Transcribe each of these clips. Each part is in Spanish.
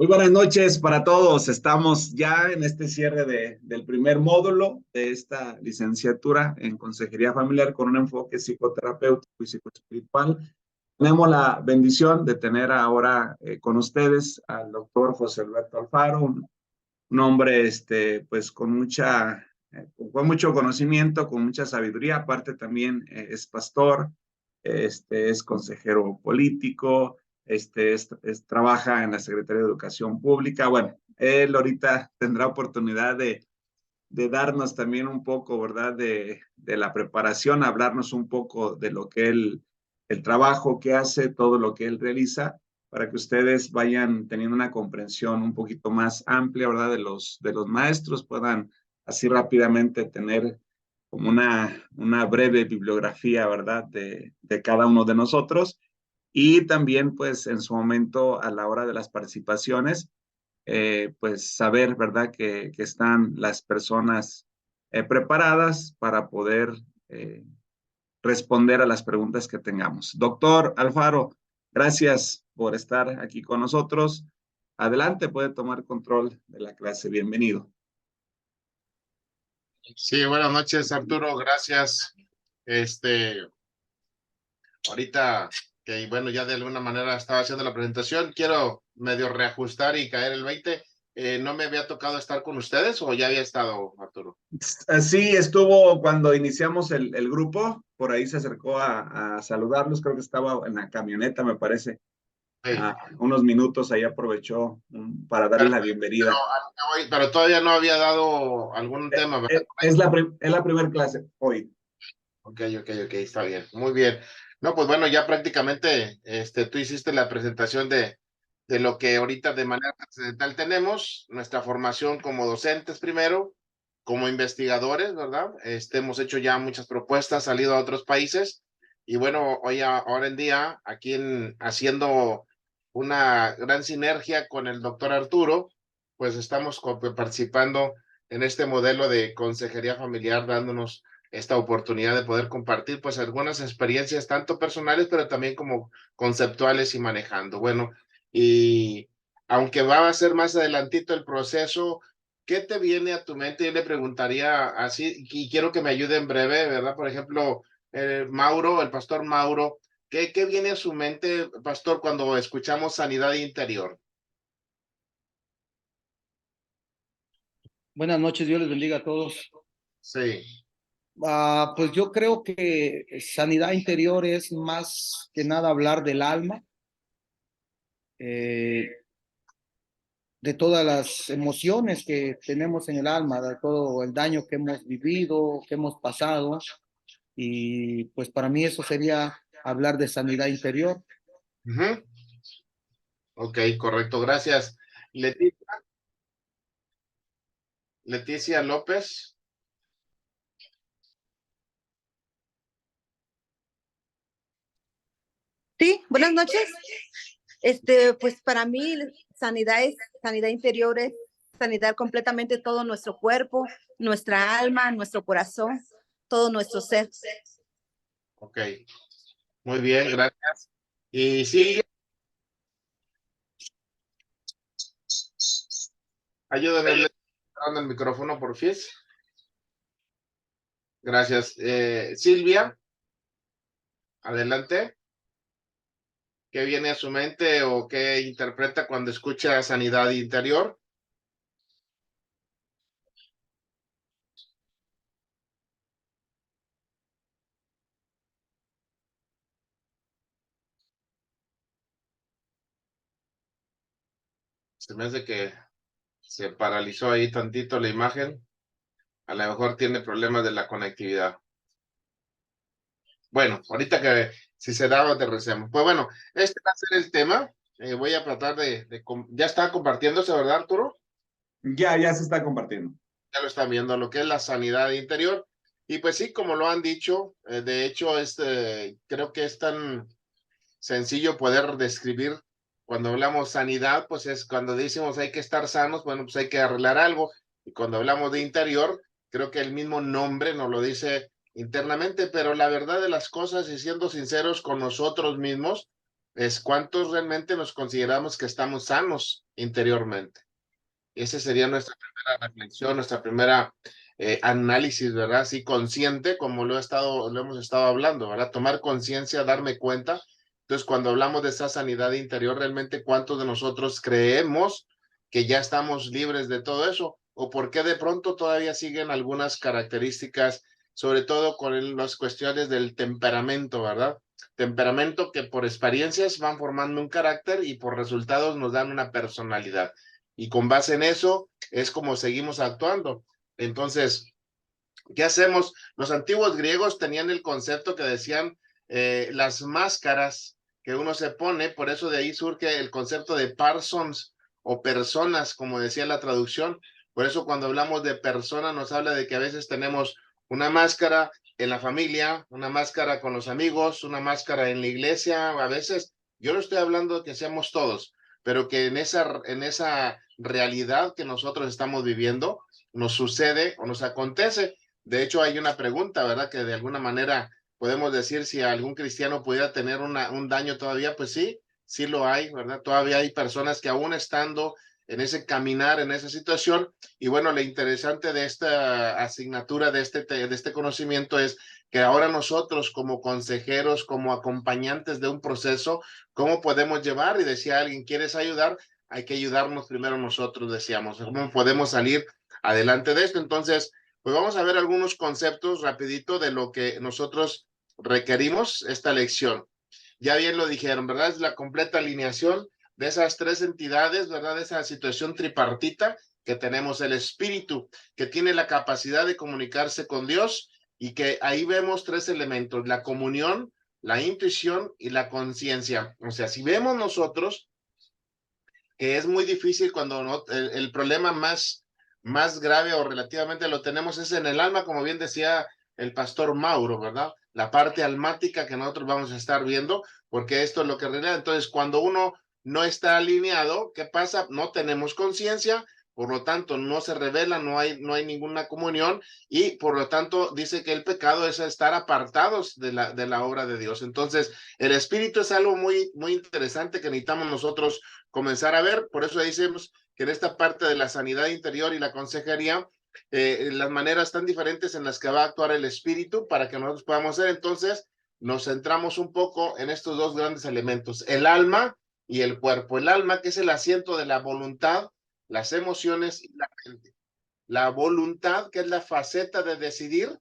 Muy buenas noches para todos. Estamos ya en este cierre del primer módulo de esta licenciatura en Consejería Familiar con un enfoque psicoterapéutico y psicoespiritual. Tenemos la bendición de tener ahora con ustedes al doctor José Alberto Alfaro, un hombre pues con mucho conocimiento, con mucha sabiduría. Aparte también es pastor, es consejero político, trabaja en la Secretaría de Educación Pública. Bueno, él ahorita tendrá oportunidad de darnos también un poco, ¿verdad? De la preparación, hablarnos un poco de lo que el trabajo que hace, todo lo que él realiza, para que ustedes vayan teniendo una comprensión un poquito más amplia, ¿verdad? De los maestros, puedan así rápidamente tener como una breve bibliografía, ¿verdad? De cada uno de nosotros. Y también, pues, en su momento, a la hora de las participaciones, pues saber, ¿verdad? Que están las personas preparadas para poder responder a las preguntas que tengamos. Doctor Alfaro, gracias por estar aquí con nosotros. Adelante, puede tomar control de la clase. Bienvenido. Sí, buenas noches, Arturo, gracias. Ahorita que, bueno, ya de alguna manera estaba haciendo la presentación, quiero medio reajustar y caer el 20. ¿No me había tocado estar con ustedes o ya había estado, Arturo? Sí, estuvo cuando iniciamos el grupo, por ahí se acercó a saludarlos, creo que estaba en la camioneta, me parece. Sí. Unos minutos ahí aprovechó para darle la bienvenida. Pero todavía no había dado algún tema, ¿verdad? Es la primera clase hoy. Ok, está bien, muy bien. No, pues bueno, ya prácticamente tú hiciste la presentación de lo que ahorita de manera accidental tenemos, nuestra formación como docentes primero, como investigadores, ¿verdad? Hemos hecho ya muchas propuestas, salido a otros países, y bueno, hoy, ahora en día, aquí haciendo una gran sinergia con el doctor Arturo, pues estamos participando en este modelo de consejería familiar, dándonos esta oportunidad de poder compartir pues algunas experiencias tanto personales pero también como conceptuales y manejando. Bueno, y aunque va a ser más adelantito el proceso, ¿qué te viene a tu mente? Yo le preguntaría así, y quiero que me ayude en breve, ¿verdad? Por ejemplo, Mauro, el pastor Mauro, ¿qué viene a su mente, pastor, cuando escuchamos sanidad interior? Buenas noches, Dios les bendiga a todos. Sí. Pues yo creo que sanidad interior es más que nada hablar del alma, eh, de todas las emociones que tenemos en el alma, de todo el daño que hemos vivido, que hemos pasado, y pues para mí eso sería hablar de sanidad interior. Uh-huh. Ok, correcto, gracias. Leticia López. Sí, buenas noches. Pues para mí sanidad interior es sanidad completamente todo nuestro cuerpo, nuestra alma, nuestro corazón, todo nuestro ser. Ok, muy bien, gracias. Y sí, ayúdenme cerrando el micrófono, por fin. Gracias. Silvia, adelante. ¿Qué viene a su mente o qué interpreta cuando escucha sanidad interior? Se me hace que se paralizó ahí tantito la imagen. A lo mejor tiene problemas de la conectividad. Bueno, ahorita que si se da, aterricemos. Pues bueno, este va a ser el tema. Voy a tratar ya está compartiéndose, ¿verdad, Arturo? Ya se está compartiendo. Ya lo están viendo, lo que es la sanidad interior. Y pues sí, como lo han dicho, de hecho, creo que es tan sencillo poder describir cuando hablamos sanidad, pues es cuando decimos hay que estar sanos, bueno, pues hay que arreglar algo. Y cuando hablamos de interior, creo que el mismo nombre nos lo dice internamente, pero la verdad de las cosas y siendo sinceros con nosotros mismos, es cuántos realmente nos consideramos que estamos sanos interiormente. Esa sería nuestra primera reflexión, nuestra primera análisis, ¿verdad? Sí, consciente, como lo hemos estado hablando, ¿verdad? Tomar conciencia, darme cuenta. Entonces, cuando hablamos de esa sanidad interior, realmente cuántos de nosotros creemos que ya estamos libres de todo eso, o por qué de pronto todavía siguen algunas características, sobre todo con las cuestiones del temperamento, ¿verdad? Temperamento que por experiencias van formando un carácter y por resultados nos dan una personalidad. Y con base en eso es como seguimos actuando. Entonces, ¿qué hacemos? Los antiguos griegos tenían el concepto que decían las máscaras que uno se pone, por eso de ahí surge el concepto de parsons o personas, como decía la traducción. Por eso cuando hablamos de persona nos habla de que a veces tenemos una máscara en la familia, una máscara con los amigos, una máscara en la iglesia, a veces. Yo no estoy hablando de que seamos todos, pero que en esa realidad que nosotros estamos viviendo nos sucede o nos acontece. De hecho, hay una pregunta, ¿verdad? Que de alguna manera podemos decir si algún cristiano pudiera tener un daño todavía, pues sí, sí lo hay, ¿verdad? Todavía hay personas que aún estando en ese caminar, en esa situación, y bueno, lo interesante de esta asignatura, de este conocimiento es que ahora nosotros como consejeros, como acompañantes de un proceso, ¿cómo podemos llevar? Y decía alguien, ¿quieres ayudar? Hay que ayudarnos primero nosotros, decíamos, ¿cómo podemos salir adelante de esto? Entonces, pues vamos a ver algunos conceptos rapidito de lo que nosotros requerimos esta lección. Ya bien lo dijeron, ¿verdad? Es la completa alineación de esas tres entidades, ¿verdad? De esa situación tripartita que tenemos el espíritu, que tiene la capacidad de comunicarse con Dios y que ahí vemos tres elementos, la comunión, la intuición y la conciencia. O sea, si vemos nosotros que es muy difícil cuando no, el problema más grave o relativamente lo tenemos es en el alma, como bien decía el pastor Mauro, ¿verdad? La parte almática que nosotros vamos a estar viendo, porque esto es lo que revela. Entonces, cuando uno no está alineado, ¿qué pasa? No tenemos conciencia, por lo tanto, no se revela, no hay ninguna comunión y por lo tanto dice que el pecado es estar apartados de la obra de Dios. Entonces, el espíritu es algo muy, muy interesante que necesitamos nosotros comenzar a ver. Por eso decimos que en esta parte de la sanidad interior y la consejería, las maneras tan diferentes en las que va a actuar el espíritu para que nosotros podamos ser. Entonces, nos centramos un poco en estos dos grandes elementos, el alma y el cuerpo. El alma, que es el asiento de la voluntad, las emociones y la mente. La voluntad, que es la faceta de decidir.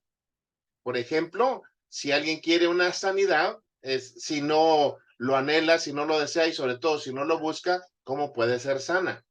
Por ejemplo, si alguien quiere una sanidad, si no lo anhela, si no lo desea y sobre todo si no lo busca, ¿cómo puede ser sana?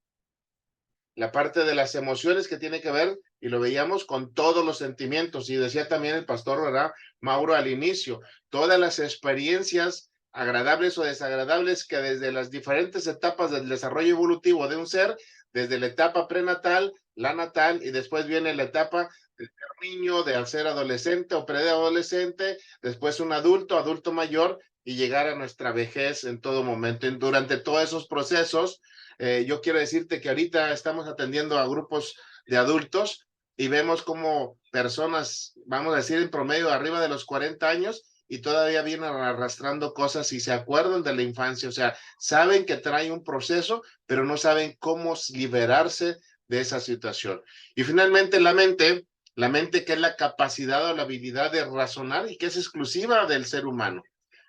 La parte de las emociones que tiene que ver, y lo veíamos con todos los sentimientos, y decía también el pastor, ¿verdad? Mauro al inicio, todas las experiencias agradables o desagradables que desde las diferentes etapas del desarrollo evolutivo de un ser, desde la etapa prenatal, la natal, y después viene la etapa de ser niño, de ser adolescente o preadolescente, después un adulto, adulto mayor, y llegar a nuestra vejez en todo momento. Y durante todos esos procesos, yo quiero decirte que ahorita estamos atendiendo a grupos de adultos y vemos como personas, vamos a decir en promedio, arriba de los 40 años y todavía vienen arrastrando cosas y se acuerdan de la infancia, o sea, saben que trae un proceso, pero no saben cómo liberarse de esa situación. Y finalmente la mente que es la capacidad o la habilidad de razonar y que es exclusiva del ser humano.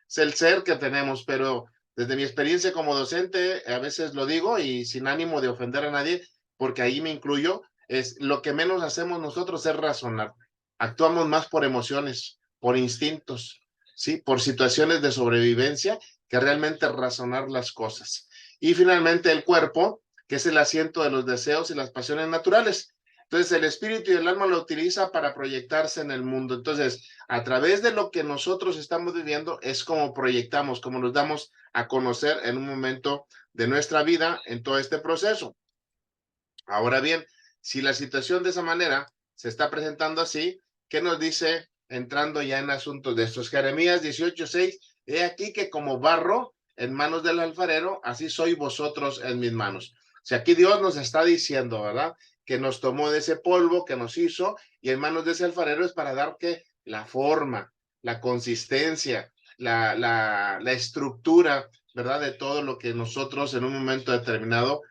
Es el ser que tenemos, pero desde mi experiencia como docente, a veces lo digo y sin ánimo de ofender a nadie, porque ahí me incluyo, es lo que menos hacemos nosotros es razonar. Actuamos más por emociones, por instintos, ¿sí? Por situaciones de sobrevivencia que realmente razonar las cosas. Y finalmente el cuerpo, que es el asiento de los deseos y las pasiones naturales. Entonces el espíritu y el alma lo utiliza para proyectarse en el mundo. Entonces, a través de lo que nosotros estamos viviendo es como proyectamos, como nos damos a conocer en un momento de nuestra vida en todo este proceso. Ahora bien, si la situación de esa manera se está presentando así, ¿qué nos dice entrando ya en asuntos de estos? Jeremías 18:6, he aquí que como barro en manos del alfarero, así soy vosotros en mis manos. O sea, aquí Dios nos está diciendo, ¿verdad? Que nos tomó de ese polvo, que nos hizo, y en manos de ese alfarero es para dar que la forma, la consistencia, la estructura ¿verdad? De todo lo que nosotros en un momento determinado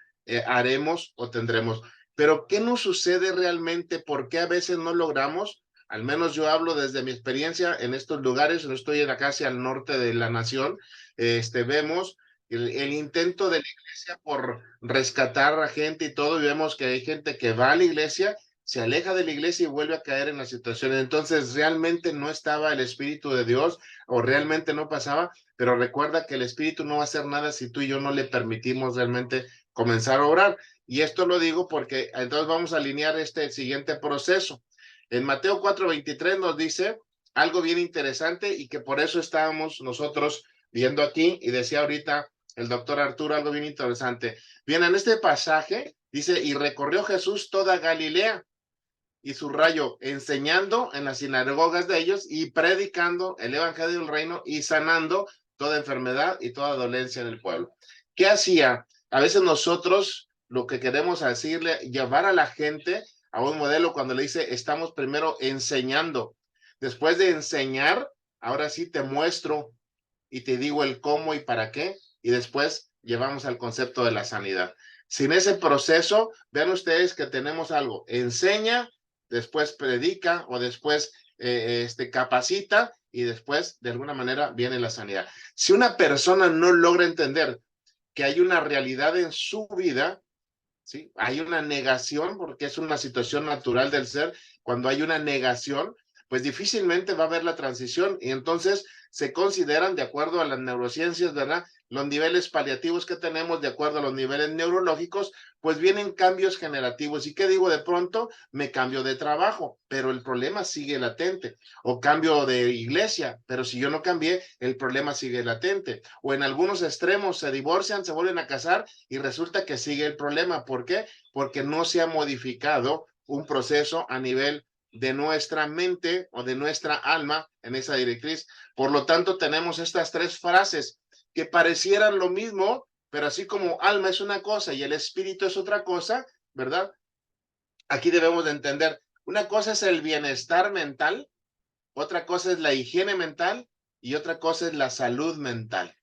haremos o tendremos. Pero ¿qué nos sucede realmente? ¿Por qué a veces no logramos? Al menos yo hablo desde mi experiencia en estos lugares, no estoy acá hacia el norte de la nación, vemos el intento de la iglesia por rescatar a gente y todo, y vemos que hay gente que va a la iglesia, se aleja de la iglesia y vuelve a caer en la situación. Entonces, realmente no estaba el Espíritu de Dios o realmente no pasaba, pero recuerda que el Espíritu no va a hacer nada si tú y yo no le permitimos realmente comenzar a orar. Y esto lo digo porque entonces vamos a alinear este siguiente proceso. En Mateo 4:23 nos dice algo bien interesante y que por eso estábamos nosotros viendo aquí, y decía ahorita el doctor Arturo algo bien interesante. Bien, en este pasaje dice, y recorrió Jesús toda Galilea, y subrayo, enseñando en las sinagogas de ellos y predicando el evangelio del reino y sanando toda enfermedad y toda dolencia en el pueblo. ¿Qué hacía? A veces nosotros lo que queremos decirle, llevar a la gente a un modelo cuando le dice, estamos primero enseñando. Después de enseñar, ahora sí te muestro y te digo el cómo y para qué, y después llevamos al concepto de la sanidad. Sin ese proceso, vean ustedes que tenemos algo, enseña, después predica o después capacita y después de alguna manera viene la sanidad. Si una persona no logra entender que hay una realidad en su vida, ¿sí? Hay una negación porque es una situación natural del ser. Cuando hay una negación, pues difícilmente va a haber la transición y entonces se consideran, de acuerdo a las neurociencias, ¿verdad? Los niveles paliativos que tenemos, de acuerdo a los niveles neurológicos, pues vienen cambios generativos. ¿Y qué digo? De pronto me cambio de trabajo, pero el problema sigue latente. O cambio de iglesia, pero si yo no cambié, el problema sigue latente. O en algunos extremos se divorcian, se vuelven a casar y resulta que sigue el problema. ¿Por qué? Porque no se ha modificado un proceso a nivel de nuestra mente o de nuestra alma en esa directriz. Por lo tanto, tenemos estas tres frases que parecieran lo mismo, pero así como alma es una cosa y el espíritu es otra cosa, ¿verdad? Aquí debemos de entender, una cosa es el bienestar mental, otra cosa es la higiene mental y otra cosa es la salud mental.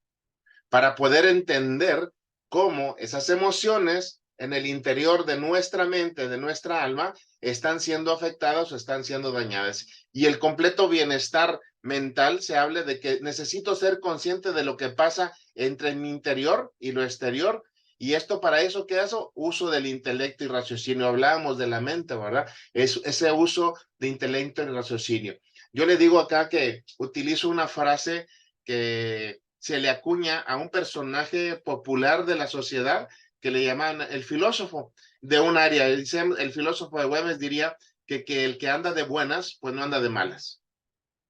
Para poder entender cómo esas emociones en el interior de nuestra mente, de nuestra alma, están siendo afectadas o están siendo dañadas. Y el completo bienestar mental se habla de que necesito ser consciente de lo que pasa entre mi interior y lo exterior. Y esto para eso, ¿qué hace? Uso del intelecto y raciocinio. Hablábamos de la mente, ¿verdad? Es ese uso de intelecto y raciocinio. Yo le digo acá que utilizo una frase que se le acuña a un personaje popular de la sociedad que le llaman el filósofo de un área. El filósofo de Güemes diría que el que anda de buenas, pues no anda de malas.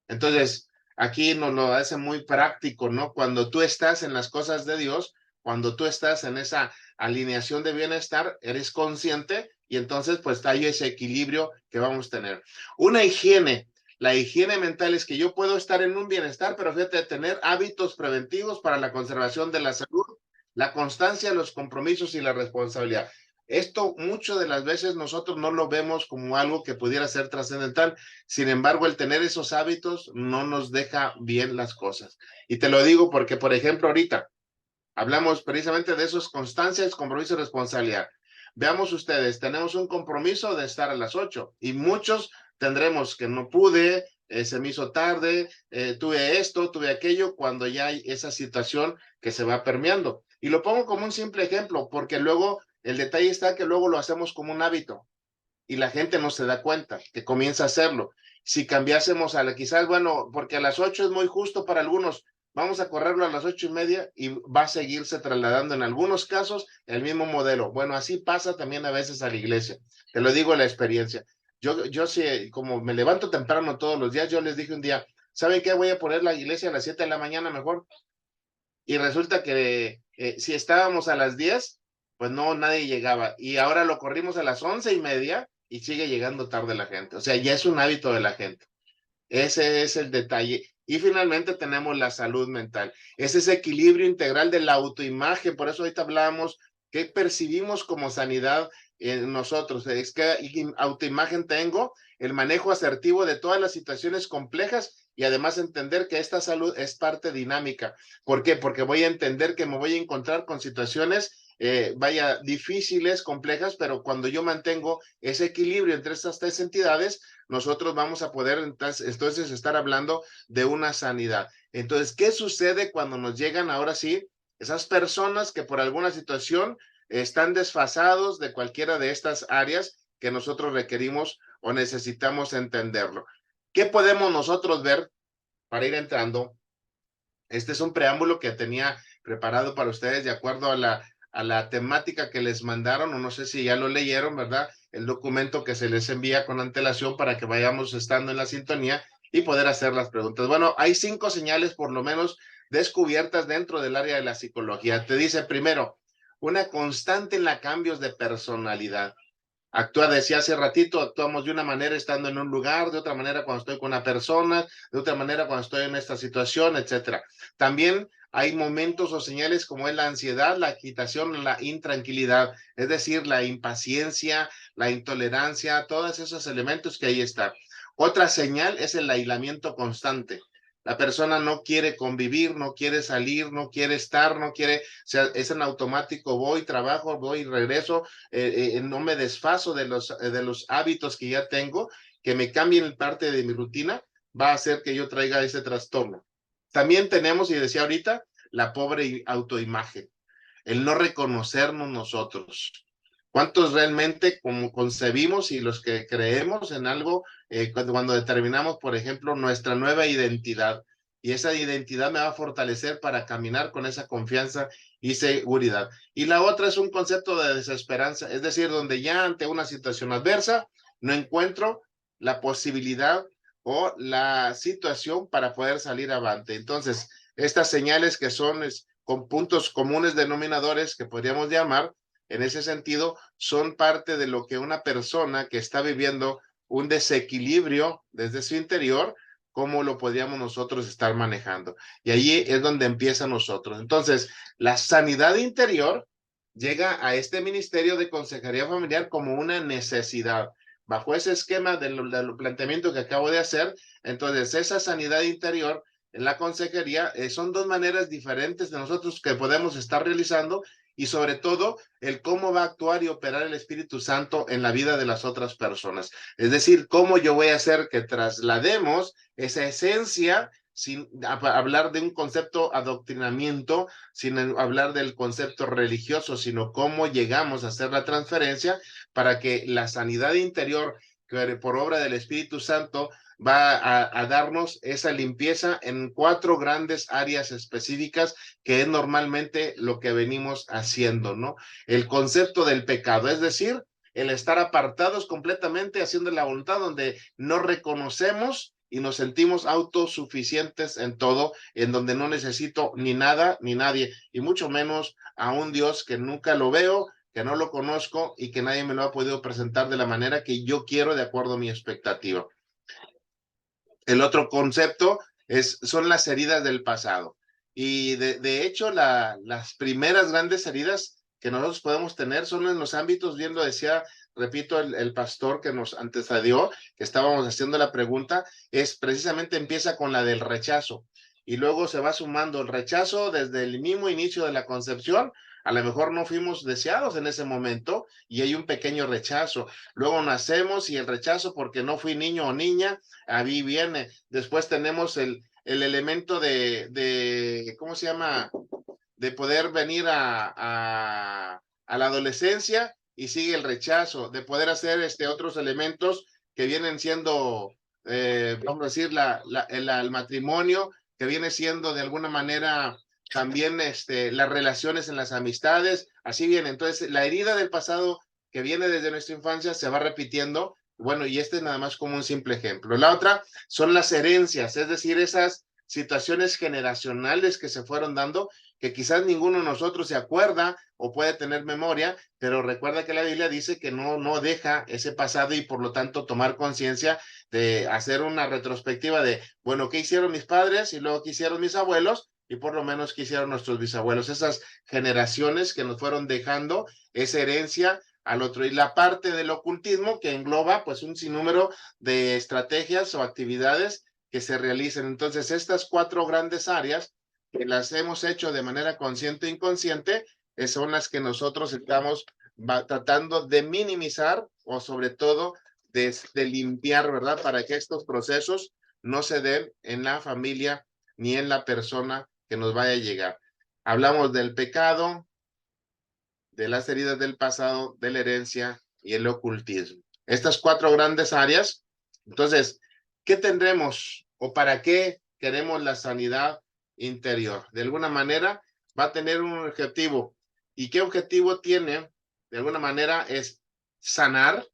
Entonces, aquí nos lo hace muy práctico, ¿no? Cuando tú estás en las cosas de Dios, cuando tú estás en esa alineación de bienestar, eres consciente y entonces pues hay ese equilibrio que vamos a tener. Una higiene. La higiene mental es que yo puedo estar en un bienestar, pero fíjate, tener hábitos preventivos para la conservación de la salud, la constancia, los compromisos y la responsabilidad. Esto muchas de las veces nosotros no lo vemos como algo que pudiera ser trascendental. Sin embargo, el tener esos hábitos no nos deja bien las cosas. Y te lo digo porque, por ejemplo, ahorita hablamos precisamente de esos constancias, compromiso y responsabilidad. Veamos ustedes, tenemos un compromiso de estar a las 8 y muchos tendremos que no pude, se me hizo tarde, tuve esto, tuve aquello, cuando ya hay esa situación que se va permeando. Y lo pongo como un simple ejemplo, porque luego el detalle está que luego lo hacemos como un hábito y la gente no se da cuenta que comienza a hacerlo. Si cambiásemos a la, quizás, bueno, porque a las 8 es muy justo para algunos, vamos a correrlo a las 8:30 y va a seguirse trasladando en algunos casos el mismo modelo. Bueno, así pasa también a veces a la iglesia. Te lo digo la experiencia. Yo sí, como me levanto temprano todos los días, yo les dije un día, ¿saben qué? Voy a poner la iglesia a las 7 de la mañana mejor. Y resulta que si estábamos a las 10, pues no, nadie llegaba. Y ahora lo corrimos a las 11:30 y sigue llegando tarde la gente. O sea, ya es un hábito de la gente. Ese es el detalle. Y finalmente tenemos la salud mental. Es ese equilibrio integral de la autoimagen. Por eso ahorita hablamos que percibimos como sanidad en nosotros. Es que autoimagen tengo el manejo asertivo de todas las situaciones complejas y además entender que esta salud es parte dinámica. ¿Por qué? Porque voy a entender que me voy a encontrar con situaciones difíciles, complejas, pero cuando yo mantengo ese equilibrio entre estas tres entidades, nosotros vamos a poder entonces estar hablando de una sanidad. Entonces, ¿qué sucede cuando nos llegan ahora sí esas personas que por alguna situación están desfasados de cualquiera de estas áreas que nosotros requerimos o necesitamos entenderlo? ¿Qué podemos nosotros ver para ir entrando? Este es un preámbulo que tenía preparado para ustedes de acuerdo a la temática que les mandaron, o no sé si ya lo leyeron, ¿verdad? El documento que se les envía con antelación para que vayamos estando en la sintonía y poder hacer las preguntas. Bueno, hay 5 señales por lo menos descubiertas dentro del área de la psicología. Te dice primero, una constante en la cambios de personalidad. Decía hace ratito, actuamos de una manera estando en un lugar, de otra manera cuando estoy con una persona, de otra manera cuando estoy en esta situación, etcétera. También hay momentos o señales como es la ansiedad, la agitación, la intranquilidad, es decir, la impaciencia, la intolerancia, todos esos elementos que ahí están. Otra señal es el aislamiento constante. La persona no quiere convivir, no quiere salir, no quiere estar, no quiere, o sea, es en automático, voy, trabajo, voy, regreso, no me desfaso de los hábitos que ya tengo, que me cambien parte de mi rutina, va a hacer que yo traiga ese trastorno. También tenemos, y decía ahorita, la pobre autoimagen, el no reconocernos nosotros. ¿Cuántos realmente como concebimos y los que creemos en algo cuando determinamos, por ejemplo, nuestra nueva identidad? Y esa identidad me va a fortalecer para caminar con esa confianza y seguridad. Y la otra es un concepto de desesperanza, es decir, donde ya ante una situación adversa no encuentro la posibilidad o la situación para poder salir avante. Entonces, estas señales que son con puntos comunes denominadores que podríamos llamar, en ese sentido, son parte de lo que una persona que está viviendo un desequilibrio desde su interior, cómo lo podríamos nosotros estar manejando. Y ahí es donde empieza nosotros. Entonces, la sanidad interior llega a este Ministerio de Consejería Familiar como una necesidad. Bajo ese esquema del planteamiento que acabo de hacer, entonces esa sanidad interior en la consejería son 2 maneras diferentes de nosotros que podemos estar realizando y sobre todo el cómo va a actuar y operar el Espíritu Santo en la vida de las otras personas. Es decir, cómo yo voy a hacer que traslademos esa esencia sin hablar de un concepto adoctrinamiento, sin hablar del concepto religioso, sino cómo llegamos a hacer la transferencia para que la sanidad interior, que por obra del Espíritu Santo, va a darnos esa limpieza en 4 grandes áreas específicas, que es normalmente lo que venimos haciendo, ¿no? El concepto del pecado, es decir, el estar apartados completamente haciendo la voluntad, donde no reconocemos y nos sentimos autosuficientes en todo, en donde no necesito ni nada ni nadie, y mucho menos a un Dios que nunca lo veo, que no lo conozco y que nadie me lo ha podido presentar de la manera que yo quiero de acuerdo a mi expectativa. El otro concepto son las heridas del pasado. Y de hecho, las primeras grandes heridas que nosotros podemos tener son en los ámbitos, bien lo decía, repito, el pastor que nos antecedió, que estábamos haciendo la pregunta, precisamente empieza con la del rechazo. Y luego se va sumando el rechazo desde el mismo inicio de la concepción. A lo mejor no fuimos deseados en ese momento y hay un pequeño rechazo. Luego nacemos y el rechazo porque no fui niño o niña, ahí viene. Después tenemos el elemento ¿cómo se llama? De poder venir a la adolescencia y sigue el rechazo, de poder hacer otros elementos que vienen siendo, vamos a decir, el matrimonio, que viene siendo de alguna manera también las relaciones en las amistades, así viene. Entonces, la herida del pasado que viene desde nuestra infancia se va repitiendo. Bueno, y es nada más como un simple ejemplo. La otra son las herencias, es decir, esas situaciones generacionales que se fueron dando, que quizás ninguno de nosotros se acuerda o puede tener memoria, pero recuerda que la Biblia dice que no deja ese pasado y por lo tanto tomar conciencia de hacer una retrospectiva de, bueno, ¿qué hicieron mis padres? Y luego, ¿qué hicieron mis abuelos? Y por lo menos, ¿qué hicieron nuestros bisabuelos? Esas generaciones que nos fueron dejando esa herencia al otro. Y la parte del ocultismo que engloba pues un sinnúmero de estrategias o actividades que se realicen. Entonces, estas 4 grandes áreas que las hemos hecho de manera consciente e inconsciente, son las que nosotros estamos tratando de minimizar o sobre todo de limpiar, ¿verdad? Para que estos procesos no se den en la familia ni en la persona que nos vaya a llegar. Hablamos del pecado, de las heridas del pasado, de la herencia y el ocultismo. Estas 4 grandes áreas. Entonces, ¿qué tendremos o para qué queremos la sanidad interior? De alguna manera va a tener un objetivo. ¿Y qué objetivo tiene? De alguna manera es sanar.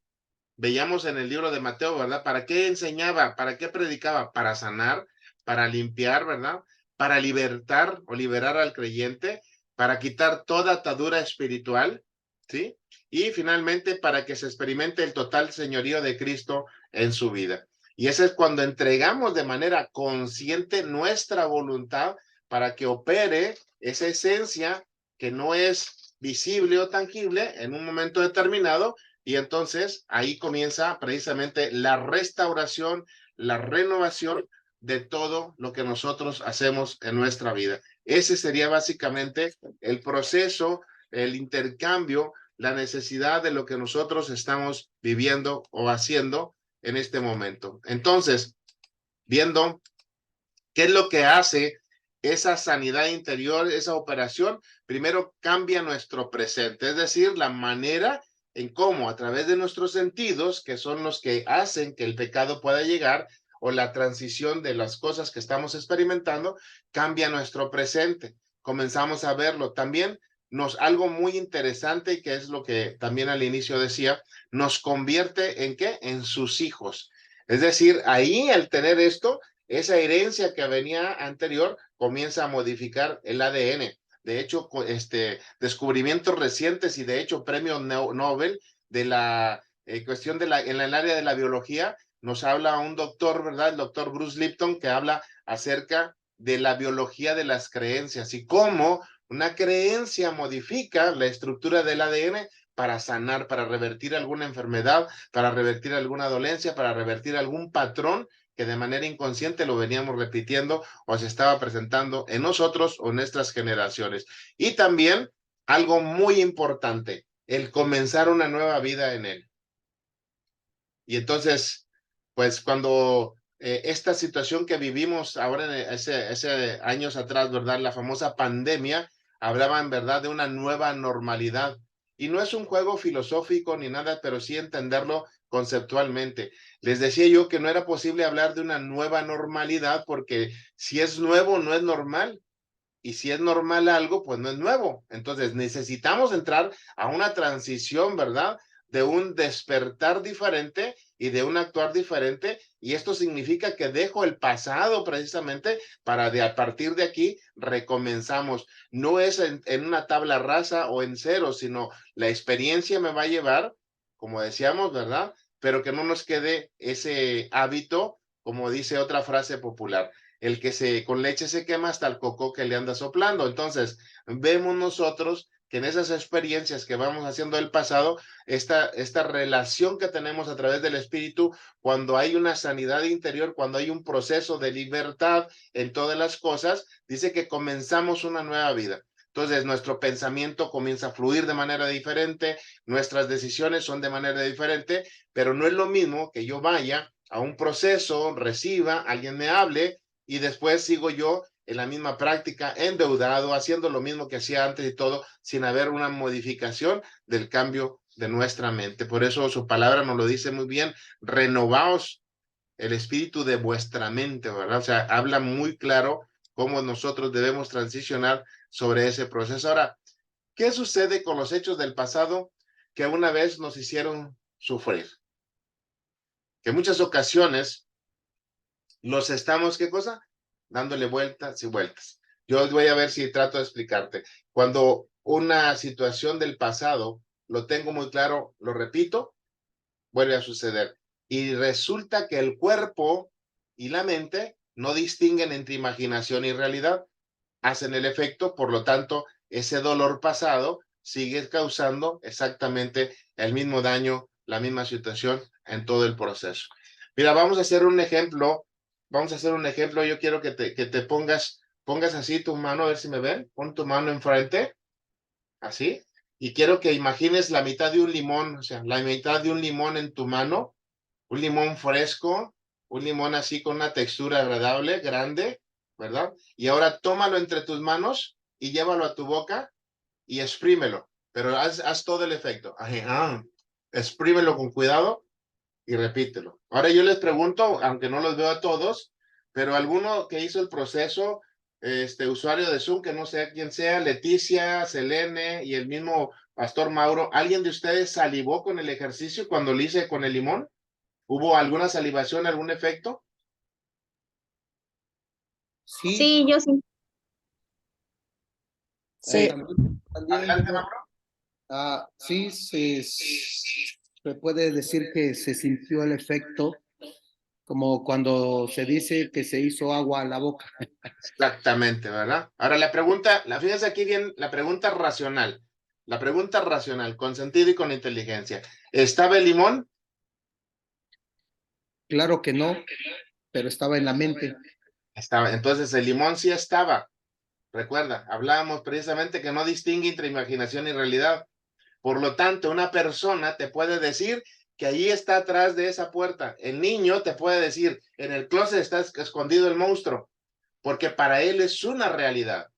Veíamos en el libro de Mateo, ¿verdad? ¿Para qué enseñaba? ¿Para qué predicaba? Para sanar, para limpiar, ¿verdad? Para libertar o liberar al creyente, para quitar toda atadura espiritual, ¿sí? Y finalmente para que se experimente el total señorío de Cristo en su vida. Y eso es cuando entregamos de manera consciente nuestra voluntad para que opere esa esencia que no es visible o tangible en un momento determinado. Y entonces ahí comienza precisamente la restauración, la renovación de todo lo que nosotros hacemos en nuestra vida. Ese sería básicamente el proceso, el intercambio, la necesidad de lo que nosotros estamos viviendo o haciendo en este momento. Entonces, viendo qué es lo que hace esa sanidad interior, esa operación, primero cambia nuestro presente, es decir, la manera en cómo a través de nuestros sentidos, que son los que hacen que el pecado pueda llegar, o la transición de las cosas que estamos experimentando, cambia nuestro presente. Comenzamos a verlo. También algo muy interesante, y que es lo que también al inicio decía, nos convierte ¿en qué? En sus hijos. Es decir, ahí al tener esto, esa herencia que venía anterior comienza a modificar el ADN. De hecho, descubrimientos recientes y de hecho premio Nobel de la cuestión en el área de la biología, nos habla un doctor, ¿verdad? El doctor Bruce Lipton, que habla acerca de la biología de las creencias y cómo una creencia modifica la estructura del ADN para sanar, para revertir alguna enfermedad, para revertir alguna dolencia, para revertir algún patrón que de manera inconsciente lo veníamos repitiendo o se estaba presentando en nosotros o en nuestras generaciones. Y también algo muy importante, el comenzar una nueva vida en él. Y entonces, pues cuando esta situación que vivimos ahora, ese años atrás, ¿verdad? La famosa pandemia, hablaban, ¿verdad? De una nueva normalidad. Y no es un juego filosófico ni nada, pero sí entenderlo conceptualmente. Les decía yo que no era posible hablar de una nueva normalidad porque si es nuevo, no es normal. Y si es normal algo, pues no es nuevo. Entonces necesitamos entrar a una transición, ¿verdad? De un despertar diferente y de un actuar diferente. Y esto significa que dejo el pasado precisamente para a partir de aquí recomenzamos. No es en una tabla rasa o en cero, sino la experiencia me va a llevar, como decíamos, ¿verdad? Pero que no nos quede ese hábito, como dice otra frase popular, el que con leche se quema hasta el coco que le anda soplando. Entonces, vemos nosotros que en esas experiencias que vamos haciendo del pasado, esta relación que tenemos a través del espíritu, cuando hay una sanidad interior, cuando hay un proceso de libertad en todas las cosas, dice que comenzamos una nueva vida. Entonces, nuestro pensamiento comienza a fluir de manera diferente, nuestras decisiones son de manera diferente, pero no es lo mismo que yo vaya a un proceso, reciba, alguien me hable, y después sigo yo en la misma práctica, endeudado, haciendo lo mismo que hacía antes y todo, sin haber una modificación del cambio de nuestra mente. Por eso su palabra nos lo dice muy bien, renovaos el espíritu de vuestra mente, ¿verdad? O sea, habla muy claro cómo nosotros debemos transicionar sobre ese proceso. Ahora, ¿qué sucede con los hechos del pasado que una vez nos hicieron sufrir? Que en muchas ocasiones los estamos, ¿qué cosa? Dándole vueltas y vueltas. Yo voy a ver si trato de explicarte. Cuando una situación del pasado lo tengo muy claro, lo repito, vuelve a suceder. Y resulta que el cuerpo y la mente no distinguen entre imaginación y realidad. Hacen el efecto, por lo tanto, ese dolor pasado sigues causando exactamente el mismo daño, la misma situación en todo el proceso. Mira, vamos a hacer un ejemplo. Yo quiero que te pongas así tu mano, a ver si me ven. Pon tu mano enfrente, así. Y quiero que imagines la mitad de un limón, o sea, la mitad de un limón en tu mano, un limón fresco, un limón así con una textura agradable, grande, ¿verdad? Y ahora tómalo entre tus manos y llévalo a tu boca y exprímelo, pero haz todo el efecto. Exprímelo con cuidado y repítelo. Ahora yo les pregunto, aunque no los veo a todos, pero alguno que hizo el proceso, usuario de Zoom, que no sé quién sea, Leticia, Selene y el mismo Pastor Mauro, ¿alguien de ustedes salivó con el ejercicio cuando lo hice con el limón? ¿Hubo alguna salivación, algún efecto? Sí, Sí, yo sí. Sí. también, Adelante, Mauro. sí, se puede decir que se sintió el efecto, como cuando se dice que se hizo agua a la boca. Exactamente, ¿verdad? Ahora fíjense aquí bien, la pregunta racional, con sentido y con inteligencia. ¿Estaba el limón? Claro que no, pero estaba en la mente. Estaba, entonces el limón sí estaba. Recuerda, hablábamos precisamente que no distingue entre imaginación y realidad. Por lo tanto, una persona te puede decir que allí está atrás de esa puerta. El niño te puede decir, en el closet está escondido el monstruo, porque para él es una realidad.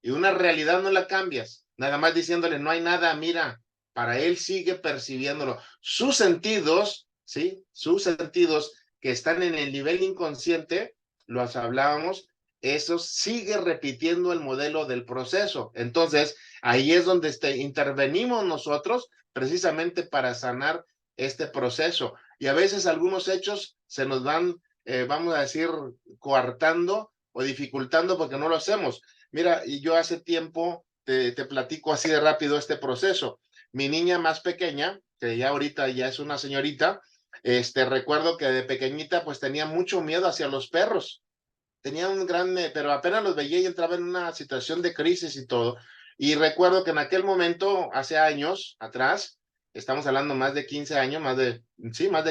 Y una realidad no la cambias, nada más diciéndole, no hay nada, mira, para él sigue percibiéndolo. Sus sentidos, ¿sí? Sus sentidos que están en el nivel inconsciente, los hablábamos, eso sigue repitiendo el modelo del proceso. Entonces, ahí es donde intervenimos nosotros precisamente para sanar este proceso. Y a veces algunos hechos se nos van, vamos a decir, coartando o dificultando porque no lo hacemos. Mira, y yo hace tiempo te platico así de rápido este proceso. Mi niña más pequeña, que ya ahorita ya es una señorita, recuerdo que de pequeñita pues tenía mucho miedo hacia los perros. Tenía un gran, pero apenas los veía y entraba en una situación de crisis y todo. Y recuerdo que en aquel momento, hace años atrás, estamos hablando más de 15 años, más de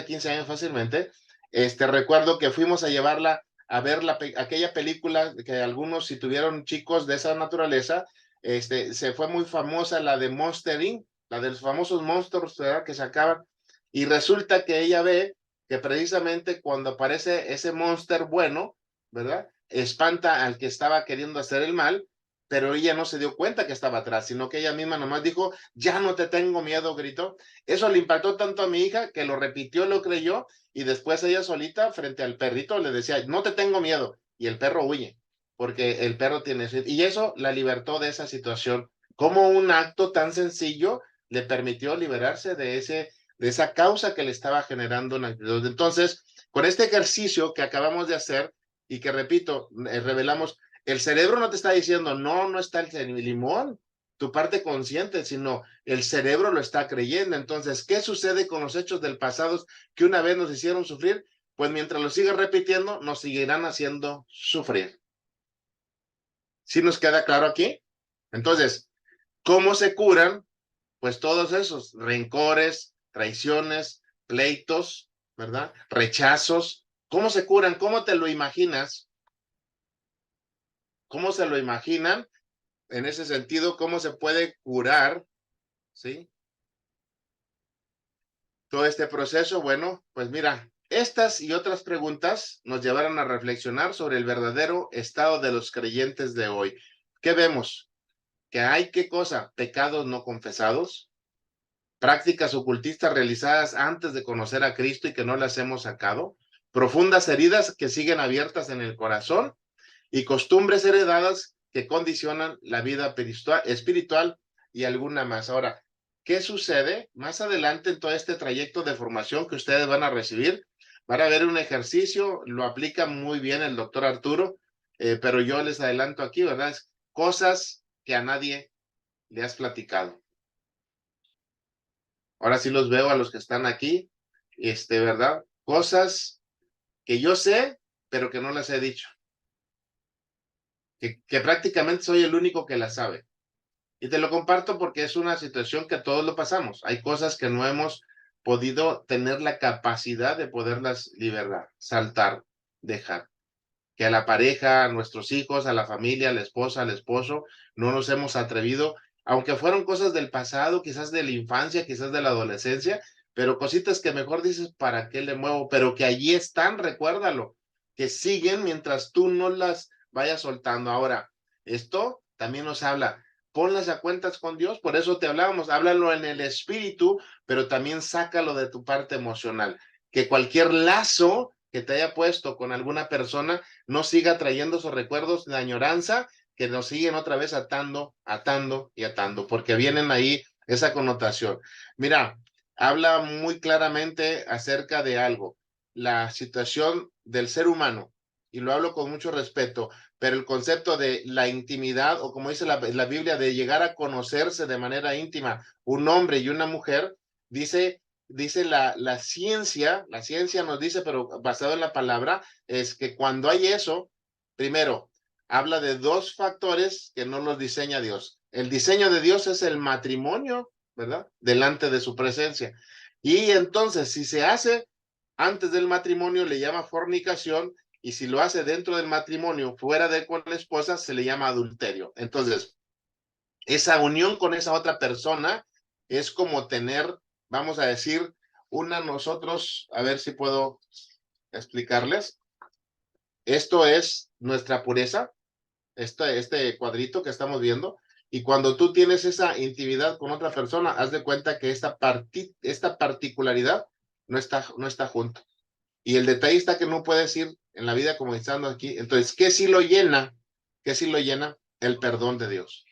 15 años fácilmente, recuerdo que fuimos a llevarla a ver aquella película que algunos, si tuvieron chicos de esa naturaleza, se fue muy famosa la de Monster Inc., la de los famosos monstruos, ¿verdad?, que sacaban, y resulta que ella ve que precisamente cuando aparece ese monster bueno, ¿verdad?, espanta al que estaba queriendo hacer el mal, pero ella no se dio cuenta que estaba atrás, sino que ella misma nomás dijo, ya no te tengo miedo, gritó. Eso le impactó tanto a mi hija que lo repitió, lo creyó, y después ella solita frente al perrito le decía, no te tengo miedo, y el perro huye, porque el perro tiene sed, y eso la libertó de esa situación. Como un acto tan sencillo le permitió liberarse de esa causa que le estaba generando una actitud. Entonces, con este ejercicio que acabamos de hacer y que, repito, revelamos, el cerebro no te está diciendo, no está el limón, tu parte consciente, sino el cerebro lo está creyendo. Entonces, ¿qué sucede con los hechos del pasado que una vez nos hicieron sufrir? Pues mientras lo sigas repitiendo, nos seguirán haciendo sufrir. ¿Sí nos queda claro aquí? Entonces, ¿cómo se curan? Pues todos esos rencores, traiciones, pleitos, ¿verdad? Rechazos. ¿Cómo se curan? ¿Cómo te lo imaginas? ¿Cómo se lo imaginan? En ese sentido, ¿cómo se puede curar? ¿Sí? Todo este proceso, bueno, pues mira, estas y otras preguntas nos llevaron a reflexionar sobre el verdadero estado de los creyentes de hoy. ¿Qué vemos? Que hay, ¿qué cosa? Pecados no confesados, prácticas ocultistas realizadas antes de conocer a Cristo y que no las hemos sacado, profundas heridas que siguen abiertas en el corazón y costumbres heredadas que condicionan la vida espiritual y alguna más. Ahora, ¿qué sucede? Más adelante en todo este trayecto de formación que ustedes van a recibir, van a ver un ejercicio, lo aplica muy bien el doctor Arturo, pero yo les adelanto aquí, ¿verdad? Es cosas que a nadie le has platicado. Ahora sí los veo a los que están aquí, ¿verdad? Cosas que yo sé, pero que no les he dicho. Que prácticamente soy el único que las sabe. Y te lo comparto porque es una situación que todos lo pasamos. Hay cosas que no hemos podido tener la capacidad de poderlas liberar, saltar, dejar. Que a la pareja, a nuestros hijos, a la familia, a la esposa, al esposo, no nos hemos atrevido, aunque fueron cosas del pasado, quizás de la infancia, quizás de la adolescencia, pero cositas que mejor dices, ¿para qué le muevo? Pero que allí están, recuérdalo, que siguen mientras tú no las vayas soltando. Ahora, esto también nos habla, ponlas a cuentas con Dios, por eso te hablábamos, háblalo en el espíritu, pero también sácalo de tu parte emocional, que cualquier lazo que te haya puesto con alguna persona no siga trayendo esos recuerdos de añoranza que nos siguen otra vez atando, atando y atando, porque vienen ahí esa connotación. Mira, habla muy claramente acerca de algo, la situación del ser humano, y lo hablo con mucho respeto, pero el concepto de la intimidad, o como dice la Biblia, de llegar a conocerse de manera íntima un hombre y una mujer, dice la ciencia nos dice, pero basado en la palabra, es que cuando hay eso, primero, habla de dos factores que no los diseña Dios. El diseño de Dios es el matrimonio, ¿verdad? Delante de su presencia. Y entonces, si se hace antes del matrimonio, le llama fornicación, y si lo hace dentro del matrimonio, fuera de con la esposa, se le llama adulterio. Entonces, esa unión con esa otra persona es como tener, vamos a decir, nosotros, a ver si puedo explicarles. Esto es nuestra pureza, este cuadrito que estamos viendo, y cuando tú tienes esa intimidad con otra persona, haz de cuenta que esta particularidad no está junto. Y el detalle está que no puedes ir en la vida como estando aquí. Entonces, ¿qué sí lo llena? ¿Qué sí lo llena? El perdón de Dios.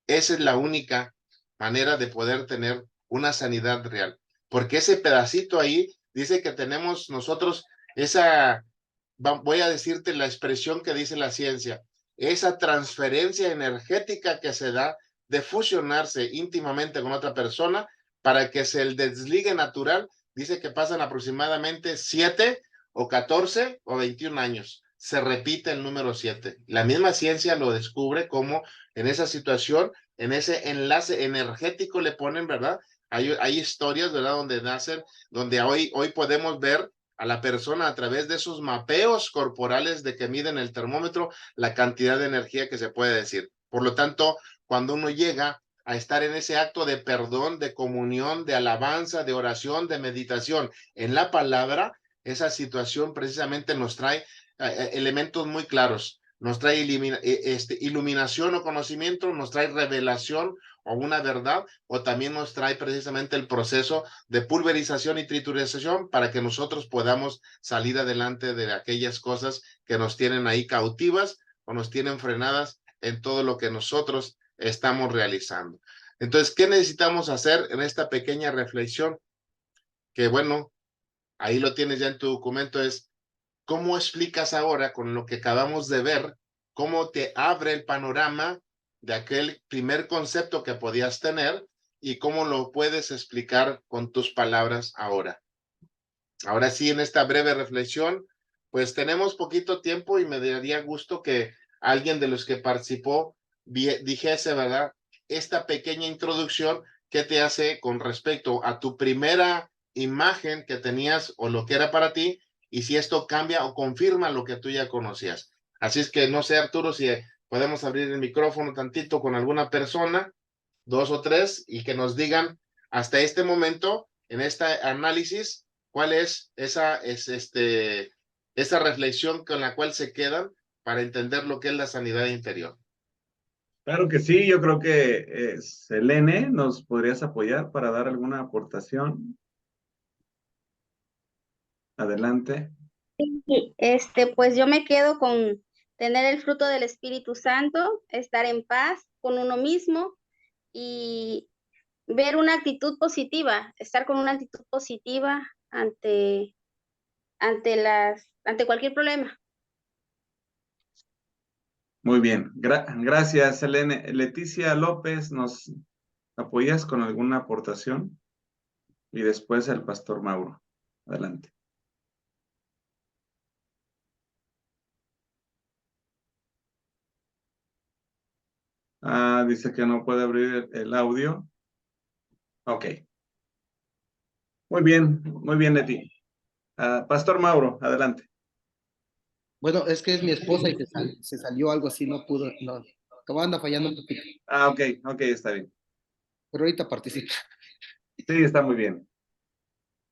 Esa es la única manera de poder tener una sanidad real. Porque ese pedacito ahí dice que tenemos nosotros esa, voy a decirte la expresión que dice la ciencia, esa transferencia energética que se da de fusionarse íntimamente con otra persona para que se el desligue natural, dice que pasan aproximadamente 7 o 14 o 21 años. Se repite el número 7. La misma ciencia lo descubre como en esa situación, en ese enlace energético le ponen, ¿verdad? Hay historias, ¿verdad? Donde nacen, donde hoy podemos ver a la persona a través de esos mapeos corporales de que miden el termómetro la cantidad de energía que se puede decir. Por lo tanto, cuando uno llega a estar en ese acto de perdón, de comunión, de alabanza, de oración, de meditación en la palabra, esa situación precisamente nos trae elementos muy claros. Nos trae iluminación o conocimiento, nos trae revelación o una verdad, o también nos trae precisamente el proceso de pulverización y trituración para que nosotros podamos salir adelante de aquellas cosas que nos tienen ahí cautivas o nos tienen frenadas en todo lo que nosotros estamos realizando. Entonces, ¿qué necesitamos hacer en esta pequeña reflexión? Que bueno, ahí lo tienes ya en tu documento, es ¿cómo explicas ahora con lo que acabamos de ver, cómo te abre el panorama de aquel primer concepto que podías tener y cómo lo puedes explicar con tus palabras ahora? Ahora sí, en esta breve reflexión, pues tenemos poquito tiempo y me daría gusto que alguien de los que participó dijese, ¿verdad? Esta pequeña introducción que te hace con respecto a tu primera imagen que tenías o lo que era para ti, y si esto cambia o confirma lo que tú ya conocías. Así es que no sé, Arturo, si podemos abrir el micrófono tantito con alguna persona, dos o tres, y que nos digan hasta este momento, en este análisis, cuál es esa reflexión con la cual se quedan para entender lo que es la sanidad interior. Claro que sí, yo creo que Selene, ¿nos podrías apoyar para dar alguna aportación? Adelante. Pues yo me quedo con tener el fruto del Espíritu Santo, estar en paz con uno mismo y ver una actitud positiva, estar con una actitud positiva ante cualquier problema. Muy bien, gracias, Selene. Leticia López, ¿nos apoyas con alguna aportación? Y después el pastor Mauro. Adelante. Dice que no puede abrir el audio. Ok. Muy bien, Leti. Pastor Mauro, adelante. Bueno, es que es mi esposa y se salió algo así, no pudo, no, como anda fallando un poquito, Ok, está bien. pero ahorita participa. Sí, está muy bien.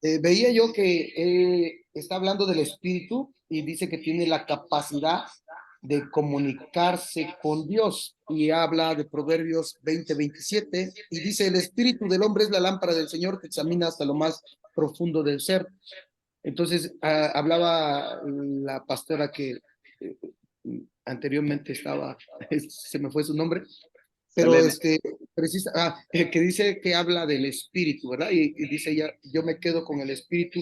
Veía yo que está hablando del espíritu y dice que tiene la capacidad de comunicarse con Dios y habla de Proverbios 20:27 y dice, el espíritu del hombre es la lámpara del Señor que examina hasta lo más profundo del ser. Entonces, hablaba la pastora que eh, anteriormente estaba, se me fue su nombre, pero Selene. que dice que habla del espíritu, ¿verdad? Y dice ella, yo me quedo con el espíritu.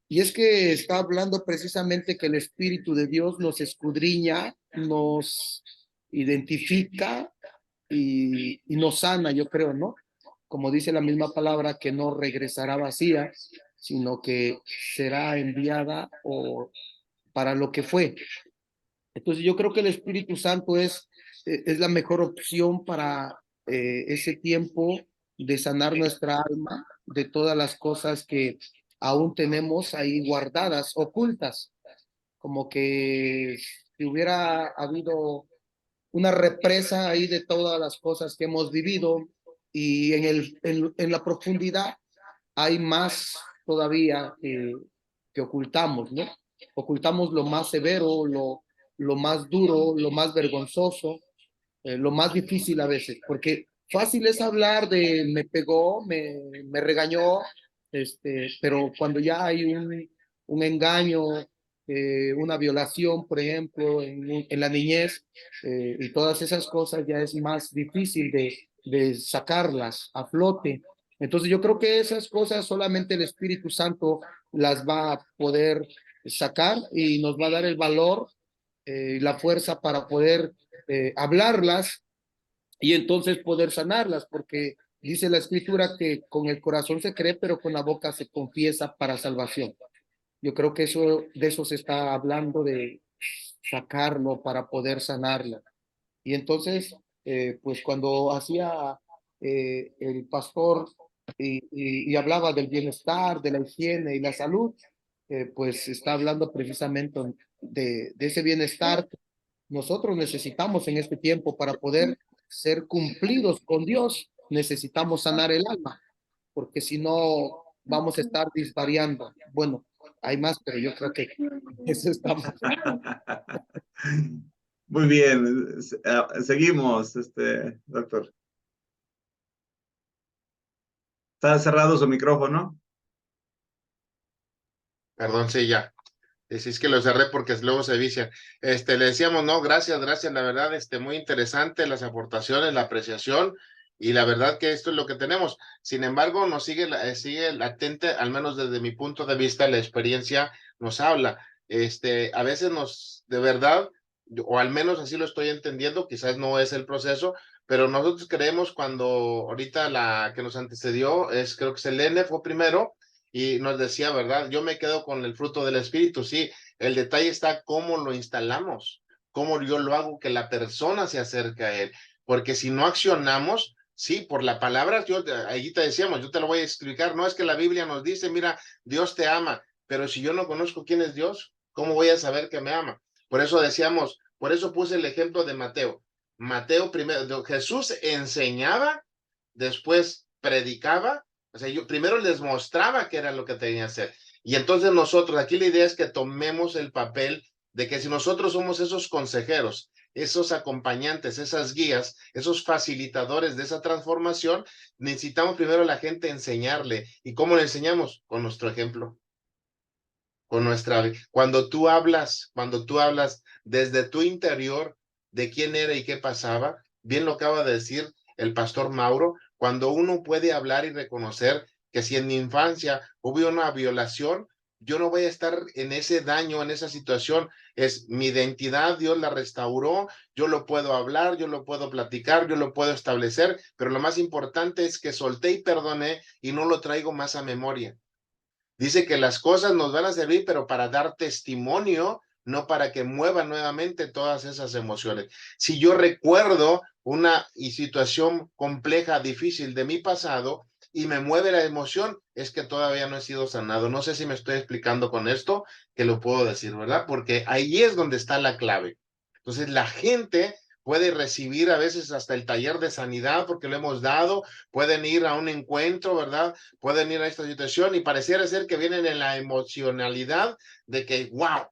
Y es que está hablando precisamente que el espíritu de Dios nos escudriña, nos identifica y nos sana, yo creo, ¿no? Como dice la misma palabra, que no regresará vacía, sino que será enviada o para lo que fue. Entonces yo creo que el Espíritu Santo es la mejor opción para ese tiempo de sanar nuestra alma de todas las cosas que aún tenemos ahí guardadas, ocultas, como que si hubiera habido una represa ahí de todas las cosas que hemos vivido y en la profundidad hay más todavía que ocultamos, ¿no? Ocultamos lo más severo, lo más duro, lo más vergonzoso, lo más difícil a veces, porque fácil es hablar de me pegó, me regañó, pero cuando ya hay un engaño, una violación, por ejemplo, en la niñez, y todas esas cosas ya es más difícil de sacarlas a flote. Entonces yo creo que esas cosas solamente el Espíritu Santo las va a poder sacar y nos va a dar el valor y la fuerza para poder hablarlas y entonces poder sanarlas, porque dice la escritura que con el corazón se cree, pero con la boca se confiesa para salvación. Yo creo que de eso se está hablando, de sacarlo para poder sanarla. Y entonces, pues cuando hacía el pastor y hablaba del bienestar, de la higiene y la salud, pues está hablando precisamente de ese bienestar que nosotros necesitamos en este tiempo para poder ser cumplidos con Dios. Necesitamos sanar el alma, porque si no vamos a estar disvariando. Bueno, hay más, pero yo creo que eso estamos. Muy bien. Seguimos, doctor. Está cerrado su micrófono. Perdón, sí, ya. Es que lo cerré porque luego se vician. Le decíamos, no, gracias, la verdad, muy interesante las aportaciones, la apreciación, y la verdad que esto es lo que tenemos. Sin embargo, nos sigue latente, al menos desde mi punto de vista, la experiencia nos habla. A veces de verdad, o al menos así lo estoy entendiendo, quizás no es el proceso, pero nosotros creemos cuando ahorita la que nos antecedió creo que Selene fue primero, y nos decía, ¿verdad? Yo me quedo con el fruto del Espíritu, sí. El detalle está cómo lo instalamos, cómo yo lo hago que la persona se acerque a él. Porque si no accionamos, sí, por la palabra, ahí te decíamos, yo te lo voy a explicar, no es que la Biblia nos dice, mira, Dios te ama, pero si yo no conozco quién es Dios, ¿cómo voy a saber que me ama? Por eso decíamos, por eso puse el ejemplo de Mateo. Mateo primero, Jesús enseñaba, después predicaba. O sea, yo primero les mostraba qué era lo que tenía que hacer. Y entonces nosotros, aquí la idea es que tomemos el papel de que si nosotros somos esos consejeros, esos acompañantes, esas guías, esos facilitadores de esa transformación, necesitamos primero a la gente enseñarle. ¿Y cómo le enseñamos? Con nuestro ejemplo, con cuando tú hablas desde tu interior de quién era y qué pasaba, bien lo acaba de decir el pastor Mauro, cuando uno puede hablar y reconocer que si en mi infancia hubo una violación, yo no voy a estar en ese daño, en esa situación, es mi identidad, Dios la restauró, yo lo puedo hablar, yo lo puedo platicar, yo lo puedo establecer, pero lo más importante es que solté y perdoné y no lo traigo más a memoria. Dice que las cosas nos van a servir, pero para dar testimonio no para que mueva nuevamente todas esas emociones. Si yo recuerdo una situación compleja, difícil de mi pasado y me mueve la emoción, es que todavía no he sido sanado. No sé si me estoy explicando con esto, que lo puedo decir, ¿verdad? Porque ahí es donde está la clave. Entonces, la gente puede recibir a veces hasta el taller de sanidad porque lo hemos dado, pueden ir a un encuentro, ¿verdad? Pueden ir a esta situación y pareciera ser que vienen en la emocionalidad de que, wow,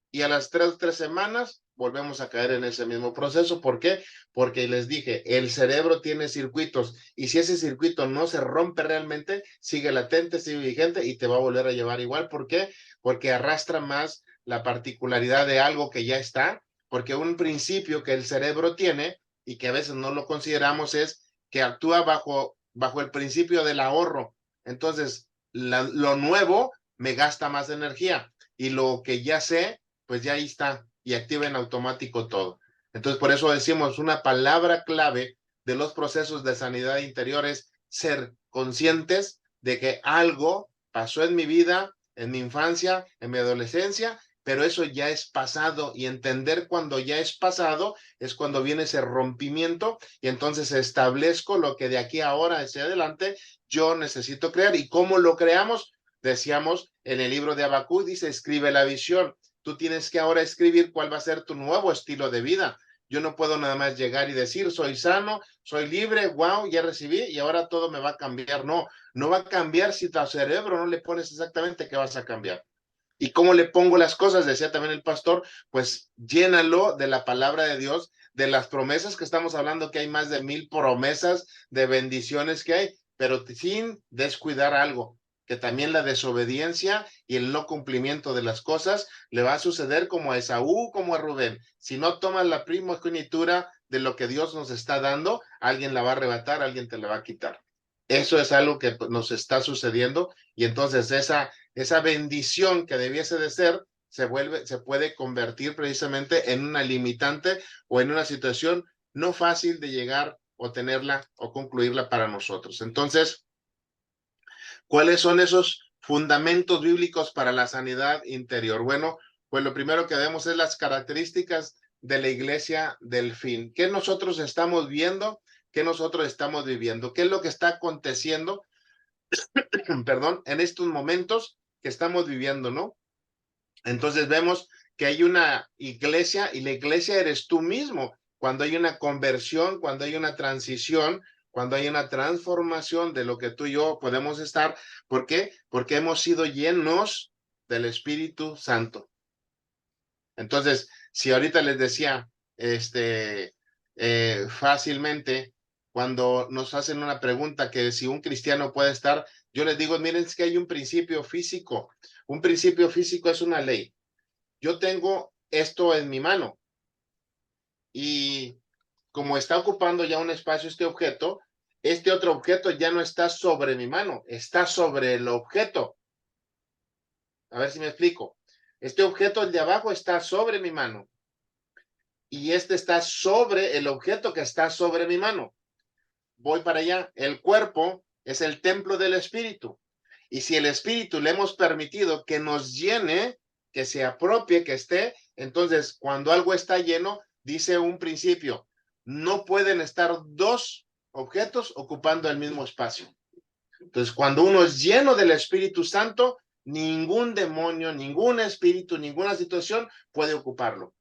y a las tres semanas volvemos a caer en ese mismo proceso. ¿Por qué? Porque les dije, el cerebro tiene circuitos y si ese circuito no se rompe realmente, sigue latente, sigue vigente y te va a volver a llevar igual. ¿Por qué? Porque arrastra más la particularidad de algo que ya está, porque un principio que el cerebro tiene y que a veces no lo consideramos es que actúa bajo el principio del ahorro. Entonces, lo nuevo me gasta más energía y lo que ya sé, pues ya ahí está y activa en automático todo. Entonces, por eso decimos una palabra clave de los procesos de sanidad interior es ser conscientes de que algo pasó en mi vida, en mi infancia, en mi adolescencia, pero eso ya es pasado y entender cuando ya es pasado es cuando viene ese rompimiento y entonces establezco lo que de aquí a ahora hacia adelante yo necesito crear. ¿Y cómo lo creamos? Decíamos en el libro de Habacuc, dice, escribe la visión. Tú tienes que ahora escribir cuál va a ser tu nuevo estilo de vida. Yo no puedo nada más llegar y decir, soy sano, soy libre, wow, ya recibí y ahora todo me va a cambiar. No, no va a cambiar si tu cerebro no le pones exactamente qué vas a cambiar. ¿Y cómo le pongo las cosas? Decía también el pastor, pues llénalo de la palabra de Dios, de las promesas que estamos hablando, que hay más de 1000 promesas de bendiciones que hay, pero sin descuidar algo, que también la desobediencia y el no cumplimiento de las cosas le va a suceder como a Esaú, como a Rubén. Si no tomas la primogenitura de lo que Dios nos está dando, alguien la va a arrebatar, alguien te la va a quitar. Eso es algo que nos está sucediendo y entonces esa bendición que debiese de ser se puede convertir precisamente en una limitante o en una situación no fácil de llegar o tenerla o concluirla para nosotros. Entonces, ¿cuáles son esos fundamentos bíblicos para la sanidad interior? Bueno, pues lo primero que vemos es las características de la iglesia del fin. ¿Qué nosotros estamos viendo? ¿Qué nosotros estamos viviendo? ¿Qué es lo que está aconteciendo, perdón, en estos momentos que estamos viviendo, ¿no? Entonces vemos que hay una iglesia y la iglesia eres tú mismo. Cuando hay una conversión, cuando hay una transición, cuando hay una transformación de lo que tú y yo podemos estar. ¿Por qué? Porque hemos sido llenos del Espíritu Santo. Entonces, si ahorita les decía, fácilmente, cuando nos hacen una pregunta que si un cristiano puede estar, yo les digo, miren, es que hay un principio físico. Un principio físico es una ley. Yo tengo esto en mi mano y como está ocupando ya un espacio este otro objeto ya no está sobre mi mano, está sobre el objeto. A ver si me explico. Este objeto, el de abajo, está sobre mi mano y este está sobre el objeto que está sobre mi mano. Voy para allá. El cuerpo es el templo del Espíritu. Y si el Espíritu le hemos permitido que nos llene, que se apropie, que esté, entonces cuando algo está lleno, dice un principio, no pueden estar dos objetos ocupando el mismo espacio. Entonces, cuando uno es lleno del Espíritu Santo, ningún demonio, ningún espíritu, ninguna situación puede ocuparlo.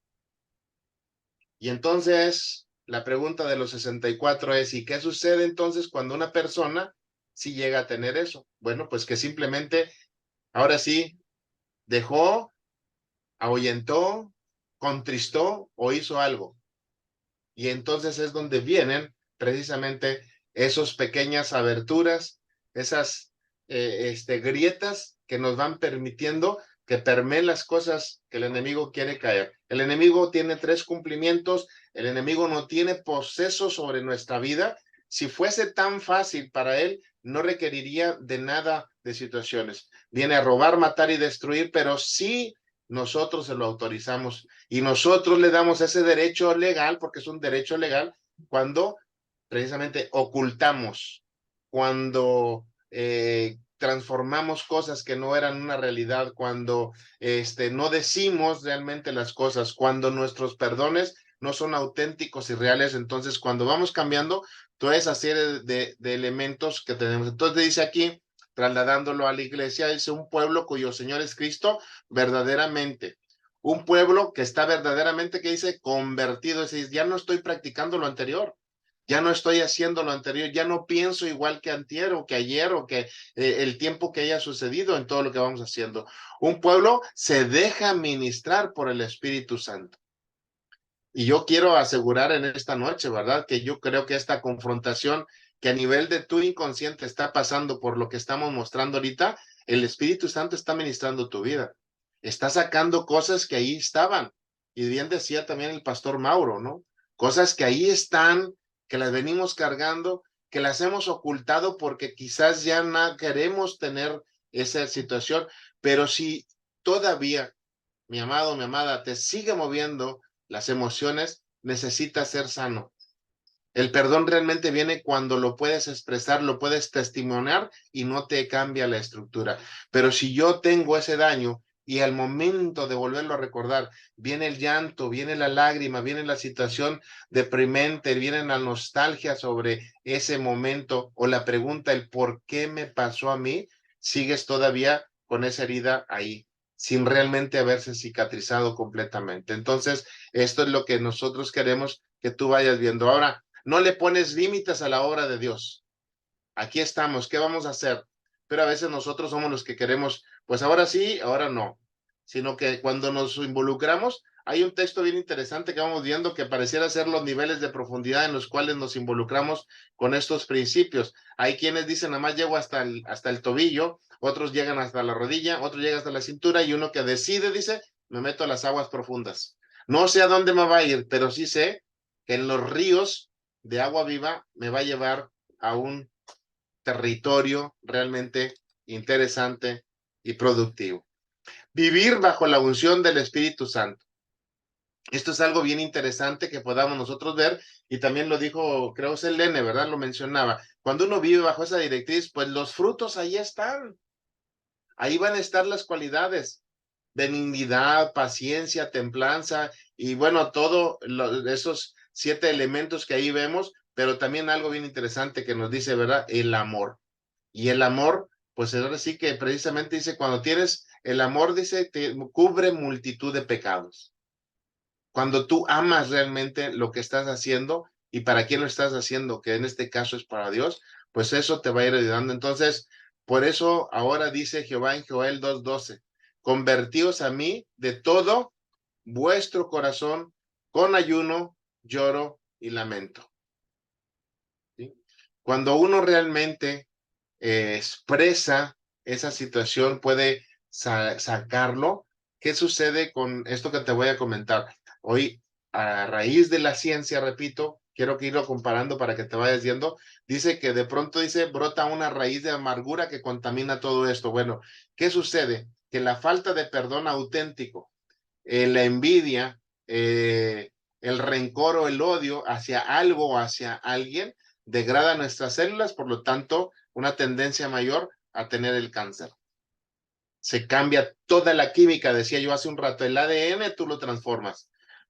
Y entonces, la pregunta de los 64 es, ¿y qué sucede entonces cuando una persona sí llega a tener eso? Bueno, pues que simplemente, ahora sí, dejó, ahuyentó, contristó o hizo algo. Y entonces es donde vienen precisamente esas pequeñas aberturas, esas grietas que nos van permitiendo que permeen las cosas que el enemigo quiere caer. El enemigo tiene 3 cumplimientos, el enemigo no tiene poseso sobre nuestra vida. Si fuese tan fácil para él, no requeriría de nada de situaciones. Viene a robar, matar y destruir, pero sí nosotros se lo autorizamos y nosotros le damos ese derecho legal, porque es un derecho legal, cuando precisamente ocultamos, cuando transformamos cosas que no eran una realidad, cuando no decimos realmente las cosas, cuando nuestros perdones no son auténticos y reales. Entonces, cuando vamos cambiando toda esa serie de elementos que tenemos. Entonces dice aquí, trasladándolo a la iglesia, dice un pueblo cuyo Señor es Cristo verdaderamente. Un pueblo que está verdaderamente, que dice, convertido. Es decir, ya no estoy practicando lo anterior. Ya no estoy haciendo lo anterior, ya no pienso igual que antier o que ayer o que el tiempo que haya sucedido en todo lo que vamos haciendo. Un pueblo se deja ministrar por el Espíritu Santo. Y yo quiero asegurar en esta noche, ¿verdad? Que yo creo que esta confrontación que a nivel de tu inconsciente está pasando por lo que estamos mostrando ahorita, el Espíritu Santo está ministrando tu vida. Está sacando cosas que ahí estaban. Y bien decía también el pastor Mauro, ¿no? Cosas que ahí están, que las venimos cargando, que las hemos ocultado porque quizás ya no queremos tener esa situación. Pero si todavía, mi amado, mi amada, te sigue moviendo las emociones, necesitas ser sano. El perdón realmente viene cuando lo puedes expresar, lo puedes testimoniar y no te cambia la estructura. Pero si yo tengo ese daño y al momento de volverlo a recordar, viene el llanto, viene la lágrima, viene la situación deprimente, viene la nostalgia sobre ese momento o la pregunta, el por qué me pasó a mí, sigues todavía con esa herida ahí, sin realmente haberse cicatrizado completamente. Entonces, esto es lo que nosotros queremos que tú vayas viendo. Ahora, no le pones límites a la obra de Dios. Aquí estamos, ¿qué vamos a hacer? Pero a veces nosotros somos los que queremos, pues ahora sí, ahora no. Sino que cuando nos involucramos, hay un texto bien interesante que vamos viendo que pareciera ser los niveles de profundidad en los cuales nos involucramos con estos principios. Hay quienes dicen, nada más llego hasta el tobillo, otros llegan hasta la rodilla, otros llegan hasta la cintura, y uno que decide, dice, me meto a las aguas profundas. No sé a dónde me va a ir, pero sí sé que en los ríos de agua viva me va a llevar a un territorio realmente interesante y productivo. Vivir bajo la unción del Espíritu Santo. Esto es algo bien interesante que podamos nosotros ver, y también lo dijo, creo que Selene, ¿verdad? Lo mencionaba. Cuando uno vive bajo esa directriz, pues los frutos ahí están. Ahí van a estar las cualidades: benignidad, paciencia, templanza, y bueno, todos esos 7 elementos que ahí vemos, pero también algo bien interesante que nos dice, ¿verdad? El amor. Y el amor, pues ahora sí que precisamente dice, cuando tienes el amor, dice, te cubre multitud de pecados. Cuando tú amas realmente lo que estás haciendo y para quién lo estás haciendo, que en este caso es para Dios, pues eso te va a ir ayudando. Entonces, por eso ahora dice Jehová en Joel 2:12, convertíos a mí de todo vuestro corazón con ayuno, lloro y lamento. ¿Sí? Cuando uno realmente expresa esa situación, puede sacarlo. ¿Qué sucede con esto que te voy a comentar? Hoy, a raíz de la ciencia, repito, quiero que irlo comparando para que te vayas viendo, dice que de pronto, dice, brota una raíz de amargura que contamina todo esto. Bueno, ¿qué sucede? Que la falta de perdón auténtico, la envidia, el rencor o el odio hacia algo o hacia alguien, degrada nuestras células, por lo tanto, una tendencia mayor a tener el cáncer. Se cambia toda la química, decía yo hace un rato, el ADN tú lo transformas.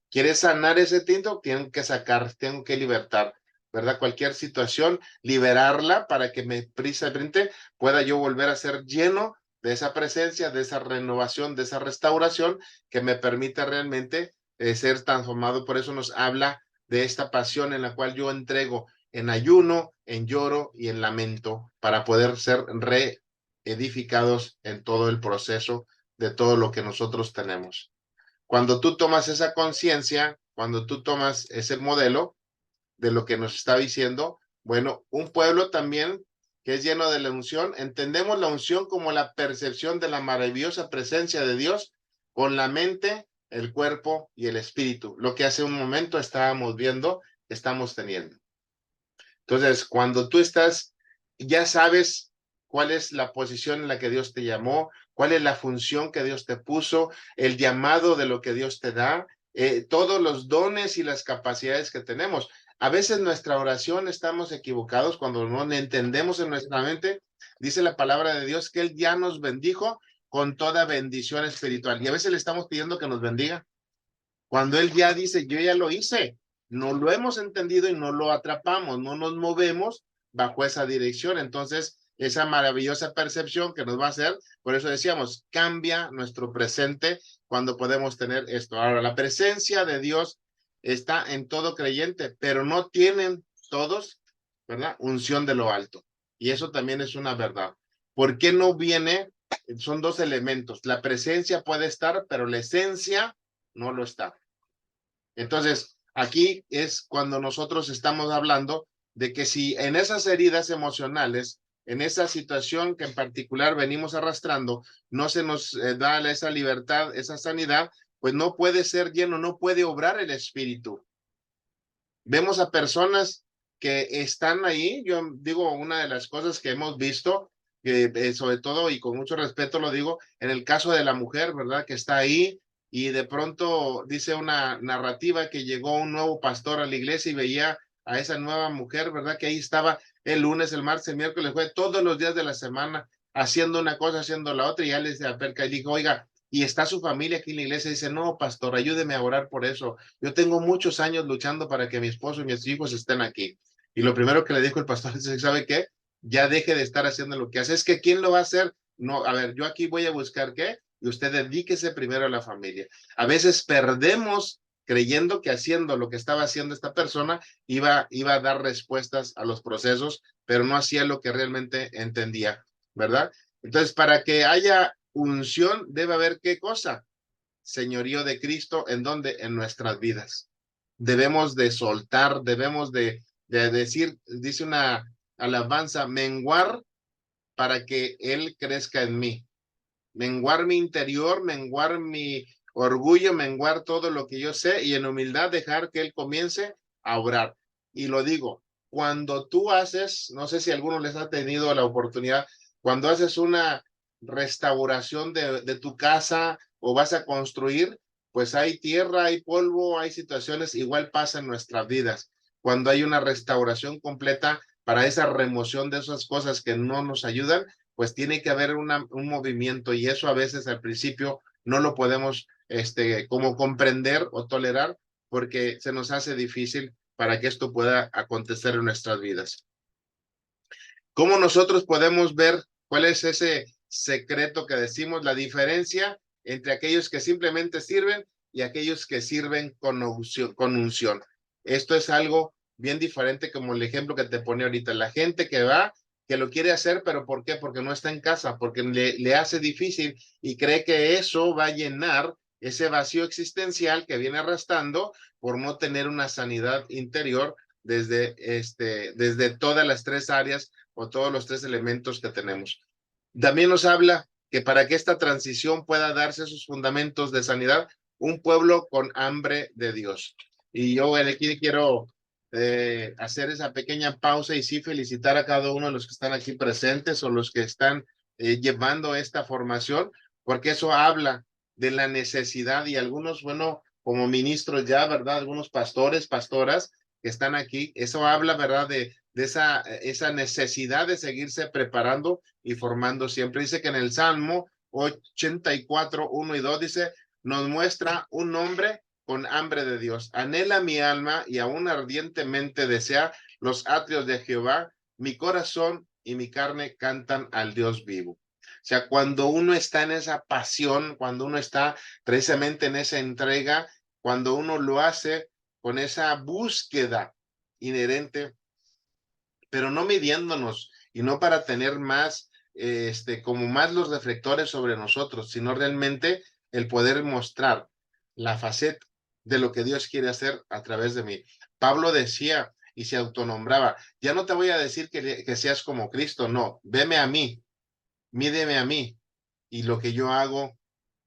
¿Quieres sanar ese tinto? Tienen que sacar, tengo que libertar, ¿verdad? Cualquier situación, liberarla para que me precisamente pueda yo volver a ser lleno de esa presencia, de esa renovación, de esa restauración que me permita realmente ser transformado. Por eso nos habla de esta pasión en la cual yo entrego en ayuno, en lloro y en lamento para poder ser reedificados en todo el proceso de todo lo que nosotros tenemos. Cuando tú tomas esa conciencia, cuando tú tomas ese modelo de lo que nos está diciendo, bueno, un pueblo también que es lleno de la unción, entendemos la unción como la percepción de la maravillosa presencia de Dios con la mente, el cuerpo y el espíritu, lo que hace un momento estábamos viendo, estamos teniendo. Entonces, cuando tú estás, ya sabes cuál es la posición en la que Dios te llamó, cuál es la función que Dios te puso, el llamado de lo que Dios te da, todos los dones y las capacidades que tenemos. A veces nuestra oración estamos equivocados cuando no entendemos en nuestra mente, Dice la palabra de Dios que Él ya nos bendijo con toda bendición espiritual. Y a veces le estamos pidiendo que nos bendiga, cuando Él ya dice, yo ya lo hice. No lo hemos entendido y no lo atrapamos, no nos movemos bajo esa dirección. Entonces, esa maravillosa percepción que nos va a hacer, por eso decíamos, cambia nuestro presente cuando podemos tener esto. Ahora, la presencia de Dios está en todo creyente, pero no tienen todos, ¿verdad? Unción de lo alto. Y eso también es una verdad. ¿Por qué no viene? Son dos elementos. La presencia puede estar, pero la esencia no lo está. Entonces, aquí es cuando nosotros estamos hablando de que si en esas heridas emocionales, en esa situación que en particular venimos arrastrando, no se nos da esa libertad, esa sanidad, pues no puede ser lleno, no puede obrar el Espíritu. Vemos a personas que están ahí, yo digo, una de las cosas que hemos visto, sobre todo y con mucho respeto lo digo, en el caso de la mujer, ¿verdad? Que está ahí y de pronto dice una narrativa que llegó un nuevo pastor a la iglesia y veía a esa nueva mujer, ¿verdad? Que ahí estaba el lunes, el martes, el miércoles, fue todos los días de la semana haciendo una cosa, haciendo la otra, y ya les aperca y dijo, oiga, y está su familia aquí en la iglesia, y dice, no, pastor, ayúdeme a orar por eso. Yo tengo muchos años luchando para que mi esposo y mis hijos estén aquí. Y lo primero que le dijo el pastor es, ¿sabe qué? Ya deje de estar haciendo lo que hace. Es que ¿quién lo va a hacer? No, a ver, yo aquí voy a buscar qué, y usted dedíquese primero a la familia. A veces perdemos creyendo que haciendo lo que estaba haciendo esta persona iba a dar respuestas a los procesos, pero no hacía lo que realmente entendía, ¿verdad? Entonces, para que haya unción, debe haber ¿qué cosa? Señorío de Cristo, ¿en dónde? En nuestras vidas. Debemos de soltar, debemos de decir, dice una alabanza, menguar para que Él crezca en mí. Menguar mi interior, menguar mi orgullo, menguar todo lo que yo sé y en humildad dejar que Él comience a obrar. Y lo digo, cuando tú haces, no sé si alguno les ha tenido la oportunidad, cuando haces una restauración de tu casa o vas a construir, pues hay tierra, hay polvo, hay situaciones, igual pasa en nuestras vidas. Cuando hay una restauración completa para esa remoción de esas cosas que no nos ayudan, pues tiene que haber un movimiento y eso a veces al principio no lo podemos como comprender o tolerar porque se nos hace difícil para que esto pueda acontecer en nuestras vidas. ¿Cómo nosotros podemos ver cuál es ese secreto que decimos, la diferencia entre aquellos que simplemente sirven y aquellos que sirven con unción? Esto es algo bien diferente como el ejemplo que te pone ahorita. La gente que va, que lo quiere hacer, pero ¿por qué? Porque no está en casa, porque le hace difícil y cree que eso va a llenar ese vacío existencial que viene arrastrando por no tener una sanidad interior desde todas las tres áreas o todos los tres elementos que tenemos. También nos habla que para que esta transición pueda darse sus fundamentos de sanidad, un pueblo con hambre de Dios. Y yo aquí quiero hacer esa pequeña pausa y sí felicitar a cada uno de los que están aquí presentes o los que están llevando esta formación, porque eso habla de la necesidad y algunos, bueno, como ministros ya, ¿verdad? Algunos pastores, pastoras que están aquí, eso habla, ¿verdad? De esa necesidad de seguirse preparando y formando siempre. Dice que en el Salmo 84, 1 y 2 dice, nos muestra un hombre con hambre de Dios. Anhela mi alma y aún ardientemente desea los atrios de Jehová. Mi corazón y mi carne cantan al Dios vivo. O sea, cuando uno está en esa pasión, cuando uno está precisamente en esa entrega, cuando uno lo hace con esa búsqueda inherente, pero no midiéndonos y no para tener más, como más los reflectores sobre nosotros, sino realmente el poder mostrar la faceta de lo que Dios quiere hacer a través de mí. Pablo decía y se autonombraba, ya no te voy a decir que seas como Cristo, no, veme a mí, mídeme a mí, y lo que yo hago,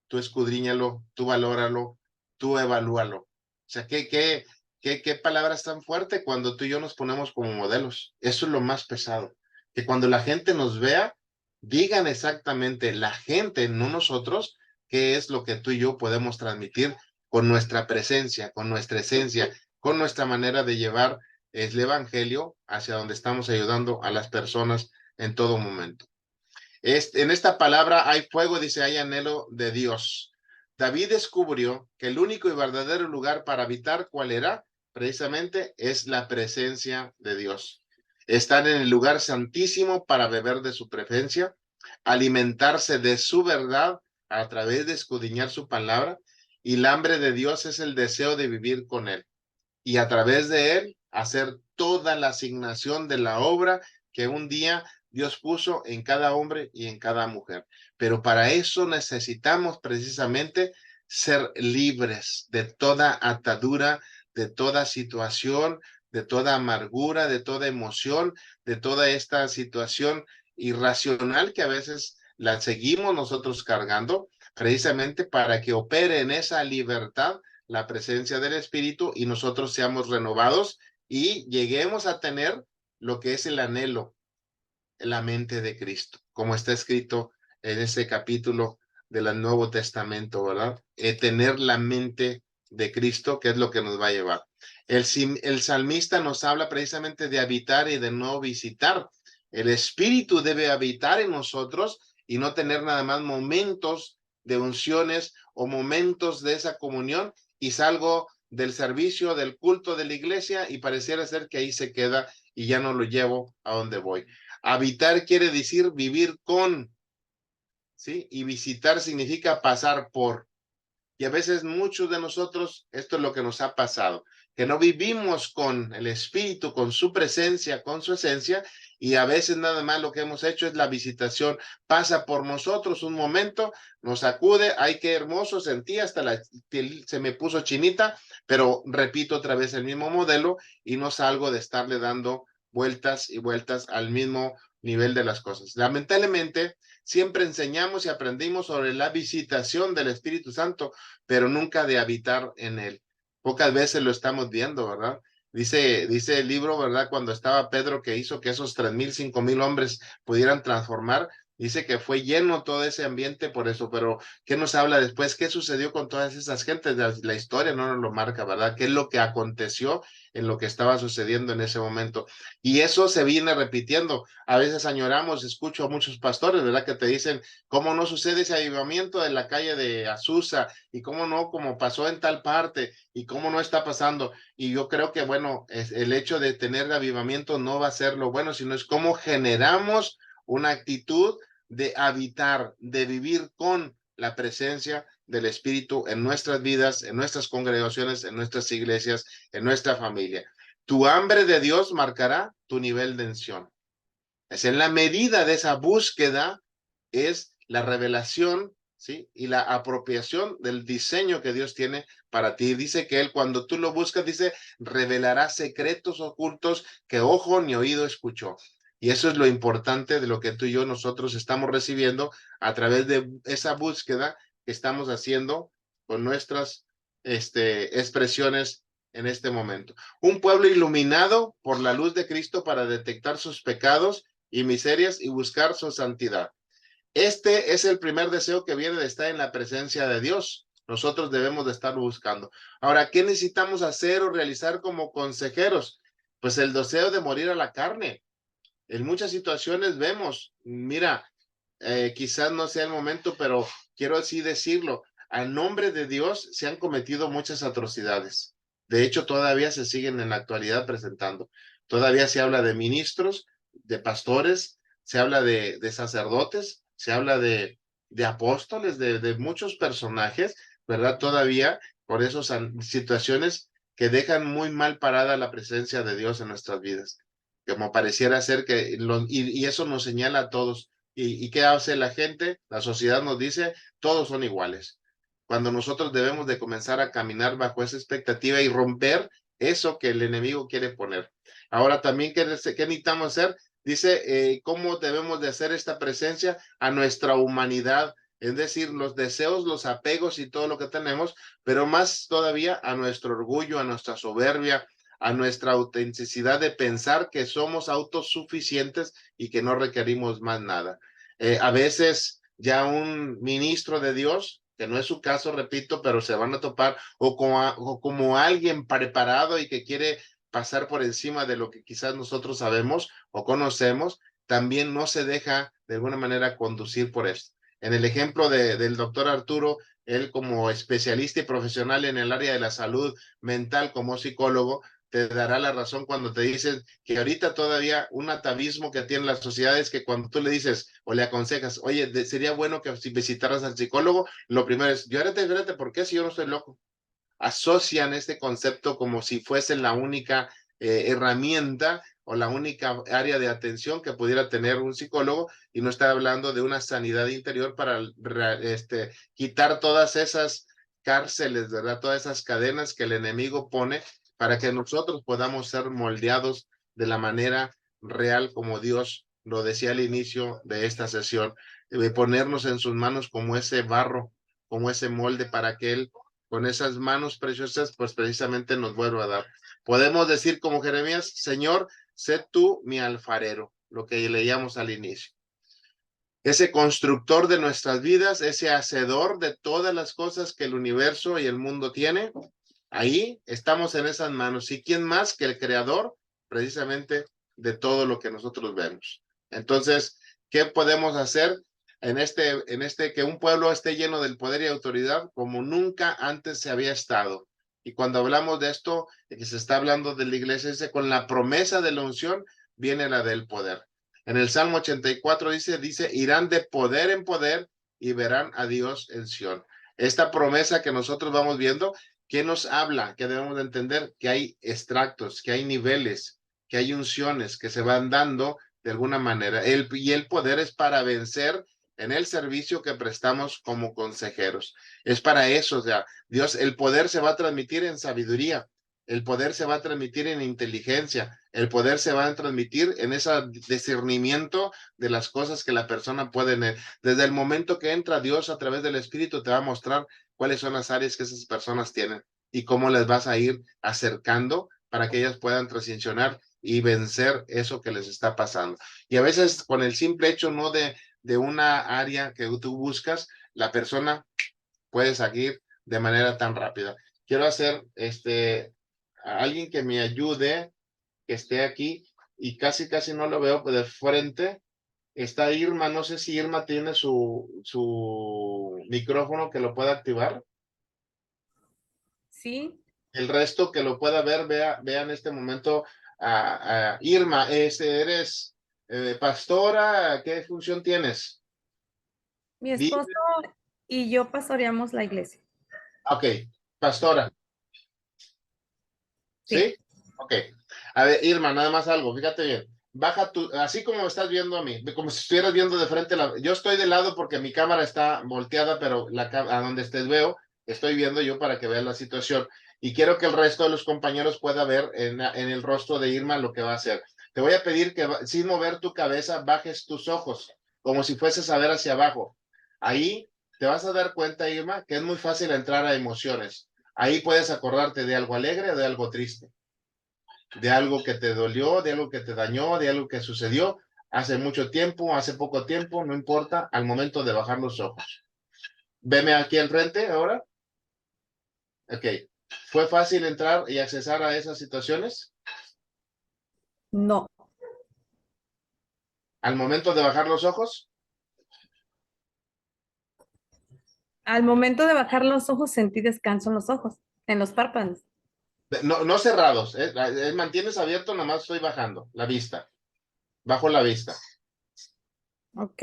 tú escudriñalo, tú valóralo, tú evalúalo. O sea, ¿qué palabras tan fuertes cuando tú y yo nos ponemos como modelos? Eso es lo más pesado. Que cuando la gente nos vea, digan exactamente la gente, no nosotros, qué es lo que tú y yo podemos transmitir con nuestra presencia, con nuestra esencia, con nuestra manera de llevar el evangelio hacia donde estamos ayudando a las personas en todo momento. En esta palabra hay fuego, dice, hay anhelo de Dios. David descubrió que el único y verdadero lugar para habitar, ¿cuál era? Precisamente es la presencia de Dios. Estar en el lugar santísimo para beber de su presencia, alimentarse de su verdad a través de escudriñar su palabra, y el hambre de Dios es el deseo de vivir con él. Y a través de él hacer toda la asignación de la obra que un día Dios puso en cada hombre y en cada mujer. Pero para eso necesitamos precisamente ser libres de toda atadura, de toda situación, de toda amargura, de toda emoción, de toda esta situación irracional que a veces la seguimos nosotros cargando, precisamente para que opere en esa libertad la presencia del Espíritu y nosotros seamos renovados y lleguemos a tener lo que es el anhelo, la mente de Cristo, como está escrito en ese capítulo del Nuevo Testamento, ¿verdad? Tener la mente de Cristo, que es lo que nos va a llevar. El salmista nos habla precisamente de habitar y de no visitar. El Espíritu debe habitar en nosotros y no tener nada más momentos de unciones o momentos de esa comunión y salgo del servicio, del culto de la iglesia y pareciera ser que ahí se queda y ya no lo llevo a donde voy. Habitar quiere decir vivir con, ¿sí? Y visitar significa pasar por. Y a veces muchos de nosotros, esto es lo que nos ha pasado, que no vivimos con el Espíritu, con su presencia, con su esencia, y a veces nada más lo que hemos hecho es la visitación. Pasa por nosotros un momento, nos acude, ay, qué hermoso, sentí, hasta la piel se me puso chinita, pero repito otra vez el mismo modelo y no salgo de estarle dando vueltas y vueltas al mismo nivel de las cosas. Lamentablemente, siempre enseñamos y aprendimos sobre la visitación del Espíritu Santo, pero nunca de habitar en él. Pocas veces lo estamos viendo, ¿verdad? Dice el libro, ¿verdad? Cuando estaba Pedro que hizo que esos 3,000, 5,000 hombres pudieran transformar, dice que fue lleno todo ese ambiente por eso, pero ¿qué nos habla después? ¿Qué sucedió con todas esas gentes? La historia no nos lo marca, ¿verdad? ¿Qué es lo que aconteció en lo que estaba sucediendo en ese momento? Y eso se viene repitiendo. A veces añoramos, escucho a muchos pastores, ¿verdad? Que te dicen, ¿cómo no sucede ese avivamiento en la calle de Azusa? Y cómo no, como pasó en tal parte, y cómo no está pasando. Y yo creo que, bueno, el hecho de tener avivamiento no va a ser lo bueno, sino es cómo generamos una actitud de habitar, de vivir con la presencia del Espíritu en nuestras vidas, en nuestras congregaciones, en nuestras iglesias, en nuestra familia. Tu hambre de Dios marcará tu nivel de unción. Es en la medida de esa búsqueda, es la revelación, ¿sí? Y la apropiación del diseño que Dios tiene para ti. Dice que Él, cuando tú lo buscas, dice, revelará secretos ocultos que ojo ni oído escuchó. Y eso es lo importante de lo que tú y yo nosotros estamos recibiendo a través de esa búsqueda que estamos haciendo con nuestras expresiones en este momento. Un pueblo iluminado por la luz de Cristo para detectar sus pecados y miserias y buscar su santidad. Este es el primer deseo que viene de estar en la presencia de Dios. Nosotros debemos de estar buscando. Ahora, ¿qué necesitamos hacer o realizar como consejeros? Pues el deseo de morir a la carne. En muchas situaciones vemos, mira, quizás no sea el momento, pero quiero así decirlo, a nombre de Dios se han cometido muchas atrocidades. De hecho, todavía se siguen en la actualidad presentando. Todavía se habla de ministros, de pastores, se habla de sacerdotes, se habla de apóstoles, de muchos personajes, ¿verdad? Todavía por esas situaciones que dejan muy mal parada la presencia de Dios en nuestras vidas. Como pareciera ser que, y eso nos señala a todos. ¿Y qué hace la gente? La sociedad nos dice, todos son iguales. Cuando nosotros debemos de comenzar a caminar bajo esa expectativa y romper eso que el enemigo quiere poner. Ahora también, ¿qué necesitamos hacer? Dice, ¿cómo debemos de hacer esta presencia a nuestra humanidad? Es decir, los deseos, los apegos y todo lo que tenemos, pero más todavía a nuestro orgullo, a nuestra soberbia, a nuestra autenticidad de pensar que somos autosuficientes y que no requerimos más nada. A veces ya un ministro de Dios, que no es su caso, repito, pero se van a topar, o como alguien preparado y que quiere pasar por encima de lo que quizás nosotros sabemos o conocemos, también no se deja de alguna manera conducir por esto. En el ejemplo del doctor Arturo, él como especialista y profesional en el área de la salud mental como psicólogo, te dará la razón cuando te dicen que ahorita todavía un atavismo que tiene la sociedad es que cuando tú le dices o le aconsejas, oye, sería bueno que si visitaras al psicólogo, lo primero es, espérate, ¿por qué si yo no estoy loco? Asocian este concepto como si fuese la única herramienta o la única área de atención que pudiera tener un psicólogo, y no está hablando de una sanidad interior para quitar todas esas cárceles, ¿verdad? Todas esas cadenas que el enemigo pone para que nosotros podamos ser moldeados de la manera real como Dios lo decía al inicio de esta sesión, de ponernos en sus manos como ese barro, como ese molde para que Él con esas manos preciosas, pues precisamente nos vuelva a dar. Podemos decir como Jeremías, Señor, sé tú mi alfarero, lo que leíamos al inicio. Ese constructor de nuestras vidas, ese hacedor de todas las cosas que el universo y el mundo tiene, ahí estamos en esas manos. ¿Y quién más que el creador, precisamente, de todo lo que nosotros vemos? Entonces, ¿qué podemos hacer en que un pueblo esté lleno del poder y autoridad como nunca antes se había estado? Y cuando hablamos de esto, de que se está hablando de la iglesia, dice, con la promesa de la unción viene la del poder. En el Salmo 84 dice, irán de poder en poder y verán a Dios en Sión. Esta promesa que nosotros vamos viendo, ¿qué nos habla? Que debemos de entender que hay extractos, que hay niveles, que hay unciones que se van dando de alguna manera. Y el poder es para vencer en el servicio que prestamos como consejeros. Es para eso, o sea, Dios, el poder se va a transmitir en sabiduría, el poder se va a transmitir en inteligencia, el poder se va a transmitir en ese discernimiento de las cosas que la persona puede. Desde el momento que entra Dios a través del Espíritu, te va a mostrar cuáles son las áreas que esas personas tienen y cómo les vas a ir acercando para que ellas puedan transicionar y vencer eso que les está pasando. Y a veces con el simple hecho no de una área que tú buscas, la persona puede seguir de manera tan rápida. Quiero hacer a alguien que me ayude, que esté aquí, y casi no lo veo de frente. Está Irma, no sé si Irma tiene su micrófono que lo pueda activar. Sí, El resto que lo pueda ver, vea en este momento a Irma. ¿Eres pastora? ¿Qué función tienes? mi esposo y yo pastoreamos la iglesia. Ok, pastora. ¿Sí? Sí. Ok. A ver, Irma, nada más algo, fíjate bien. Baja así como me estás viendo a mí, como si estuvieras viendo de frente. Yo estoy de lado porque mi cámara está volteada, pero a donde estés veo, estoy viendo yo para que veas la situación. Y quiero que el resto de los compañeros pueda ver en el rostro de Irma lo que va a hacer. Te voy a pedir que sin mover tu cabeza, bajes tus ojos, como si fueses a ver hacia abajo. Ahí te vas a dar cuenta, Irma, que es muy fácil entrar a emociones. Ahí puedes acordarte de algo alegre o de algo triste, de algo que te dolió, de algo que te dañó, de algo que sucedió hace mucho tiempo, hace poco tiempo, no importa, al momento de bajar los ojos. Veme aquí al frente ahora. Ok. ¿Fue fácil entrar y accesar a esas situaciones? No, Al momento de bajar los ojos. al momento de bajar los ojos sentí descanso en los ojos, en los párpados. No cerrados, mantienes abierto, nada más estoy bajando la vista. Bajo la vista. Ok,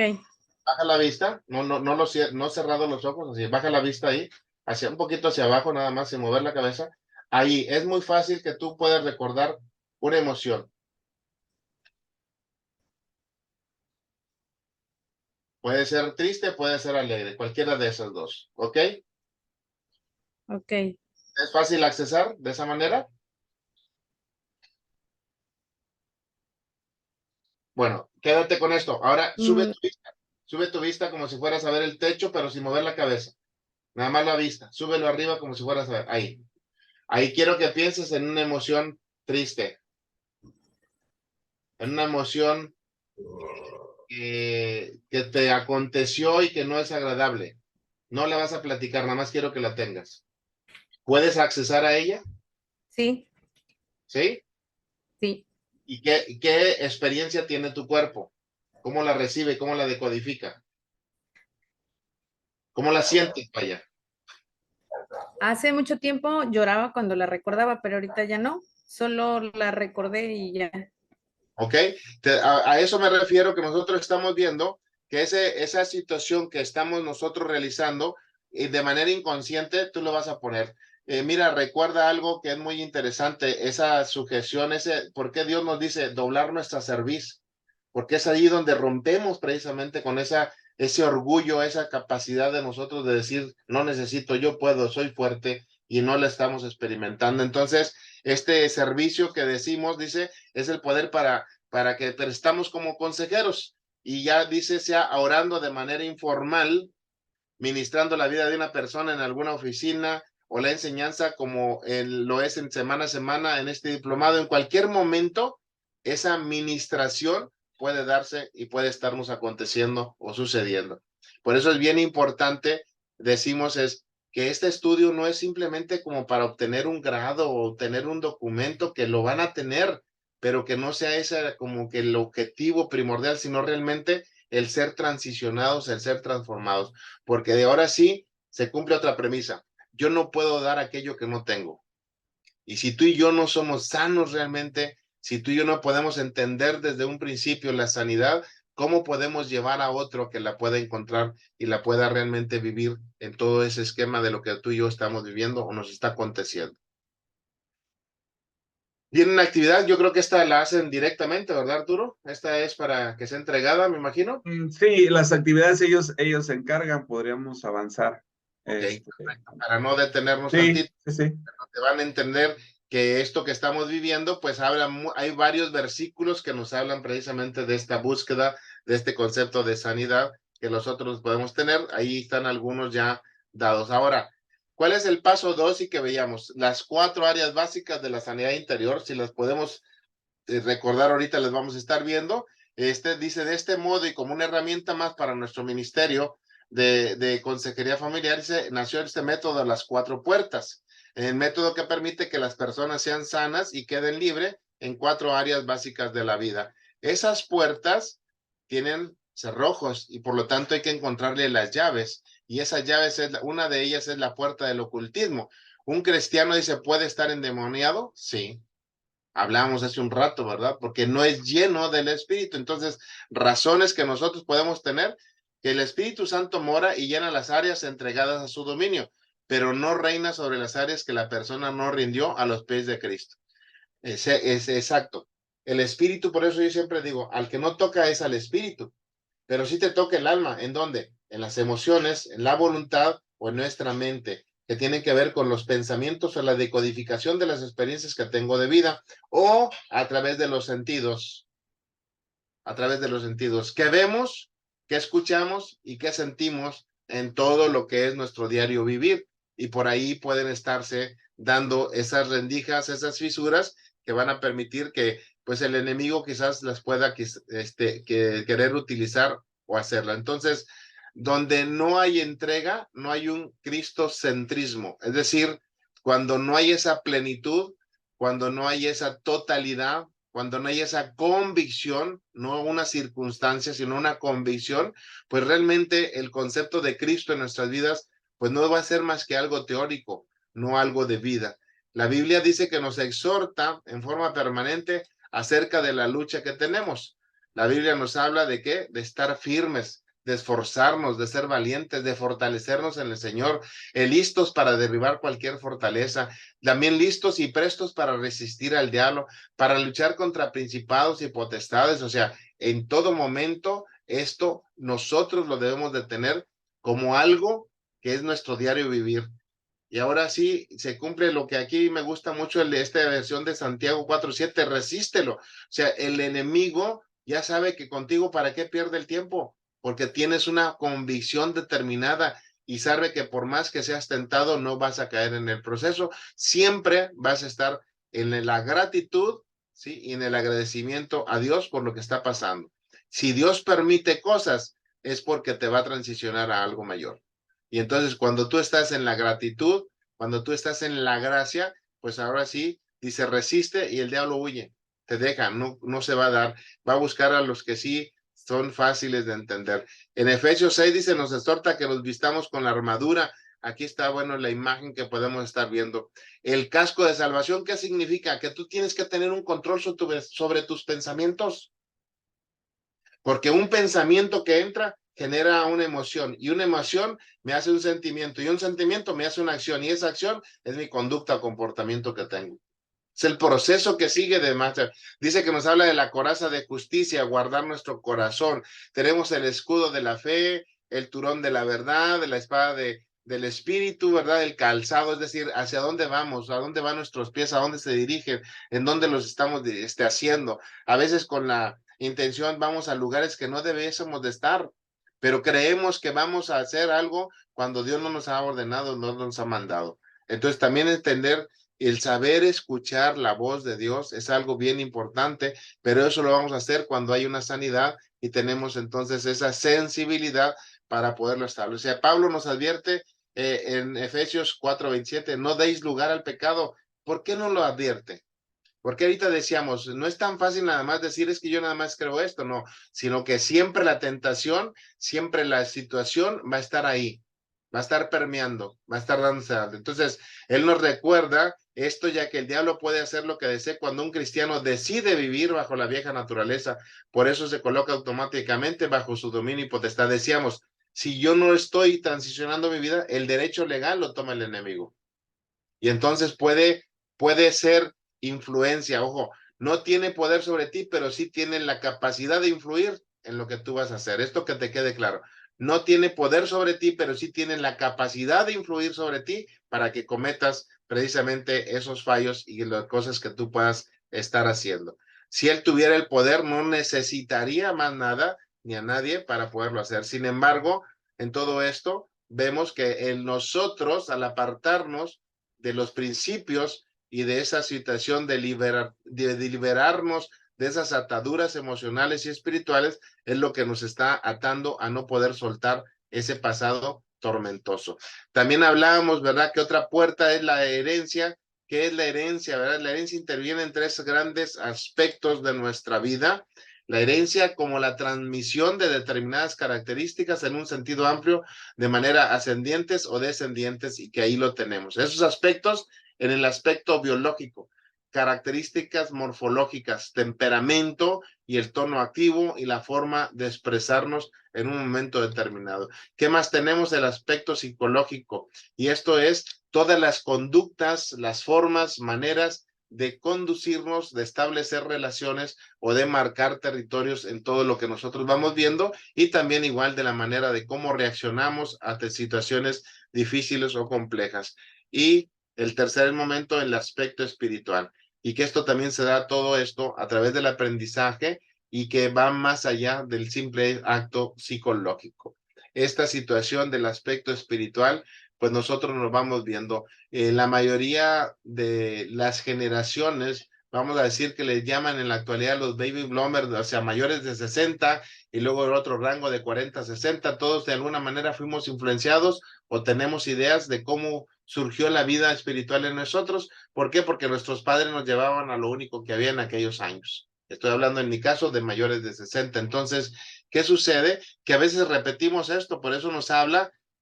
Baja la vista, no cerrado los ojos, así, baja la vista ahí, hacia un poquito hacia abajo, nada más, sin mover la cabeza. Ahí es muy fácil que tú puedas recordar una emoción. Puede ser triste, puede ser alegre, cualquiera de esas dos, ¿ok? ok. ¿Es fácil accesar de esa manera? Bueno, quédate con esto. Ahora sube tu vista como si fueras a ver el techo, pero sin mover la cabeza. Nada más la vista, súbelo arriba como si fueras a ver, ahí. Ahí quiero que pienses en una emoción triste, en una emoción que te aconteció y que no es agradable. No la vas a platicar, nada más quiero que la tengas. ¿Puedes accesar a ella? Sí, ¿Sí? sí. ¿Y qué experiencia tiene tu cuerpo? ¿Cómo la recibe? ¿Cómo la decodifica? ¿Cómo la siente? Vaya. Hace mucho tiempo lloraba cuando la recordaba, pero ahorita ya no. Solo la recordé y ya. ¿Ok? A eso me refiero que nosotros estamos viendo que esa situación que estamos nosotros realizando y de manera inconsciente, tú lo vas a poner. Mira, recuerda algo que es muy interesante, esa sujeción, ¿por qué Dios nos dice doblar nuestra cerviz? Porque es ahí donde rompemos precisamente con ese orgullo, esa capacidad de nosotros de decir, no necesito, yo puedo, soy fuerte, y no la estamos experimentando. Entonces, este servicio que decimos, dice, es el poder para que prestamos como consejeros. Y ya dice, sea orando de manera informal, ministrando la vida de una persona en alguna oficina o la enseñanza como lo es en semana a semana en este diplomado. En cualquier momento, esa ministración puede darse y puede estarnos aconteciendo o sucediendo. Por eso es bien importante, decimos, es que este estudio no es simplemente como para obtener un grado o obtener un documento, que lo van a tener, pero que no sea ese como que el objetivo primordial, sino realmente el ser transicionados, el ser transformados, porque de ahora sí se cumple otra premisa. Yo no puedo dar aquello que no tengo. Y si tú y yo no somos sanos realmente, si tú y yo no podemos entender desde un principio la sanidad, ¿cómo podemos llevar a otro que la pueda encontrar y la pueda realmente vivir en todo ese esquema de lo que tú y yo estamos viviendo o nos está aconteciendo? Viene una actividad, yo creo que esta la hacen directamente, ¿verdad, Arturo? Esta es para que sea entregada, me imagino. Sí, las actividades ellos se encargan, podríamos avanzar. Ok, Este, perfecto. Para no detenernos sí, tantito, sí, sí. te van a entender que esto que estamos viviendo, pues hay varios versículos que nos hablan precisamente de esta búsqueda, de este concepto de sanidad que nosotros podemos tener. Ahí están algunos ya dados. Ahora, ¿cuál es el paso 2 y que veíamos? Las 4 áreas básicas de la sanidad interior, si las podemos recordar ahorita, las vamos a estar viendo. Dice, de este modo y como una herramienta más para nuestro ministerio de consejería familiar, nació este método de las 4 puertas, el método que permite que las personas sean sanas y queden libres en 4 áreas básicas de la vida. Esas puertas tienen cerrojos y por lo tanto hay que encontrarle las llaves, y esas llaves, una de ellas es la puerta del ocultismo. Un cristiano dice, ¿puede estar endemoniado? Sí. Hablamos hace un rato, ¿verdad? Porque no es lleno del Espíritu. Entonces, razones que nosotros podemos tener, que el Espíritu Santo mora y llena las áreas entregadas a su dominio, pero no reina sobre las áreas que la persona no rindió a los pies de Cristo. Es exacto. El Espíritu, por eso yo siempre digo, al que no toca es al Espíritu, pero sí te toca el alma. ¿En dónde? En las emociones, en la voluntad o en nuestra mente, que tienen que ver con los pensamientos o la decodificación de las experiencias que tengo de vida, o a través de los sentidos, que vemos, que escuchamos y que sentimos en todo lo que es nuestro diario vivir. Y por ahí pueden estarse dando esas rendijas, esas fisuras que van a permitir que pues el enemigo quizás las pueda querer utilizar o hacerla. Entonces, donde no hay entrega, no hay un cristocentrismo. Es decir, cuando no hay esa plenitud, cuando no hay esa totalidad, cuando no hay esa convicción, no una circunstancia, sino una convicción, pues realmente el concepto de Cristo en nuestras vidas, pues no va a ser más que algo teórico, no algo de vida. La Biblia dice que nos exhorta en forma permanente acerca de la lucha que tenemos. La Biblia nos habla de qué? De estar firmes, de esforzarnos, de ser valientes, de fortalecernos en el Señor, listos para derribar cualquier fortaleza, también listos y prestos para resistir al diablo, para luchar contra principados y potestades. O sea, en todo momento esto nosotros lo debemos de tener como algo que es nuestro diario vivir. Y ahora sí se cumple lo que aquí me gusta mucho, esta versión de Santiago 4:7, resístelo. O sea, el enemigo ya sabe que contigo para qué pierde el tiempo, porque tienes una convicción determinada y sabe que por más que seas tentado no vas a caer en el proceso, siempre vas a estar en la gratitud, ¿sí? Y en el agradecimiento a Dios por lo que está pasando. Si Dios permite cosas, es porque te va a transicionar a algo mayor. Y entonces cuando tú estás en la gratitud, cuando tú estás en la gracia, pues ahora sí, dice, resiste y el diablo huye, te deja, no se va a dar, va a buscar a los que sí son fáciles de entender. En Efesios 6 dice, nos exhorta que nos vistamos con la armadura. Aquí está, bueno, la imagen que podemos estar viendo. El casco de salvación, ¿qué significa? Que tú tienes que tener un control sobre tus pensamientos. Porque un pensamiento que entra genera una emoción, y una emoción me hace un sentimiento, y un sentimiento me hace una acción, y esa acción es mi conducta o comportamiento que tengo. Es el proceso que sigue de Master. Dice que nos habla de la coraza de justicia, guardar nuestro corazón. Tenemos el escudo de la fe, el turón de la verdad, de la espada del espíritu, ¿verdad? El calzado, es decir, hacia dónde vamos, a dónde van nuestros pies, a dónde se dirigen, en dónde los estamos haciendo. A veces con la intención vamos a lugares que no debiésemos de estar, pero creemos que vamos a hacer algo cuando Dios no nos ha ordenado, no nos ha mandado. Entonces también entender el saber escuchar la voz de Dios es algo bien importante, pero eso lo vamos a hacer cuando hay una sanidad y tenemos entonces esa sensibilidad para poderlo establecer. Pablo nos advierte en Efesios 4:27, no deis lugar al pecado. ¿Por qué no lo advierte? Porque ahorita decíamos, no es tan fácil nada más decir es que yo nada más creo esto, no, sino que siempre la tentación, siempre la situación va a estar ahí, va a estar permeando, va a estar dándose alto. Entonces, él nos recuerda esto, ya que el diablo puede hacer lo que desee cuando un cristiano decide vivir bajo la vieja naturaleza, por eso se coloca automáticamente bajo su dominio y potestad. Decíamos, si yo no estoy transicionando mi vida, el derecho legal lo toma el enemigo. Y entonces puede ser influencia, ojo, no tiene poder sobre ti, pero sí tiene la capacidad de influir en lo que tú vas a hacer. Esto que te quede claro. No tiene poder sobre ti, pero sí tiene la capacidad de influir sobre ti para que cometas precisamente esos fallos y las cosas que tú puedas estar haciendo. Si él tuviera el poder, no necesitaría más nada ni a nadie para poderlo hacer. Sin embargo, en todo esto, vemos que en nosotros, al apartarnos de los principios y de esa situación de liberarnos de esas ataduras emocionales y espirituales, es lo que nos está atando a no poder soltar ese pasado tormentoso. También hablábamos, ¿verdad?, que otra puerta es la herencia. ¿Qué es la herencia, verdad? La herencia interviene en tres grandes aspectos de nuestra vida. La herencia como la transmisión de determinadas características en un sentido amplio, de manera ascendientes o descendientes, y que ahí lo tenemos. Esos aspectos en el aspecto biológico, características morfológicas, temperamento y el tono activo y la forma de expresarnos en un momento determinado. ¿Qué más tenemos? El aspecto psicológico, y esto es todas las conductas, las formas, maneras de conducirnos, de establecer relaciones o de marcar territorios en todo lo que nosotros vamos viendo, y también igual de la manera de cómo reaccionamos ante situaciones difíciles o complejas. Y el tercer momento, el aspecto espiritual, y que esto también se da todo esto a través del aprendizaje y que va más allá del simple acto psicológico. Esta situación del aspecto espiritual, pues nosotros nos vamos viendo. La mayoría de las generaciones, vamos a decir que les llaman en la actualidad los baby boomers, o sea, mayores de 60, y luego el otro rango de 40 a 60, todos de alguna manera fuimos influenciados o tenemos ideas de cómo surgió la vida espiritual en nosotros. ¿Por qué? Porque nuestros padres nos llevaban a lo único que había en aquellos años. Estoy hablando en mi caso de mayores de 60. Entonces, ¿qué sucede? Que a veces repetimos esto, por eso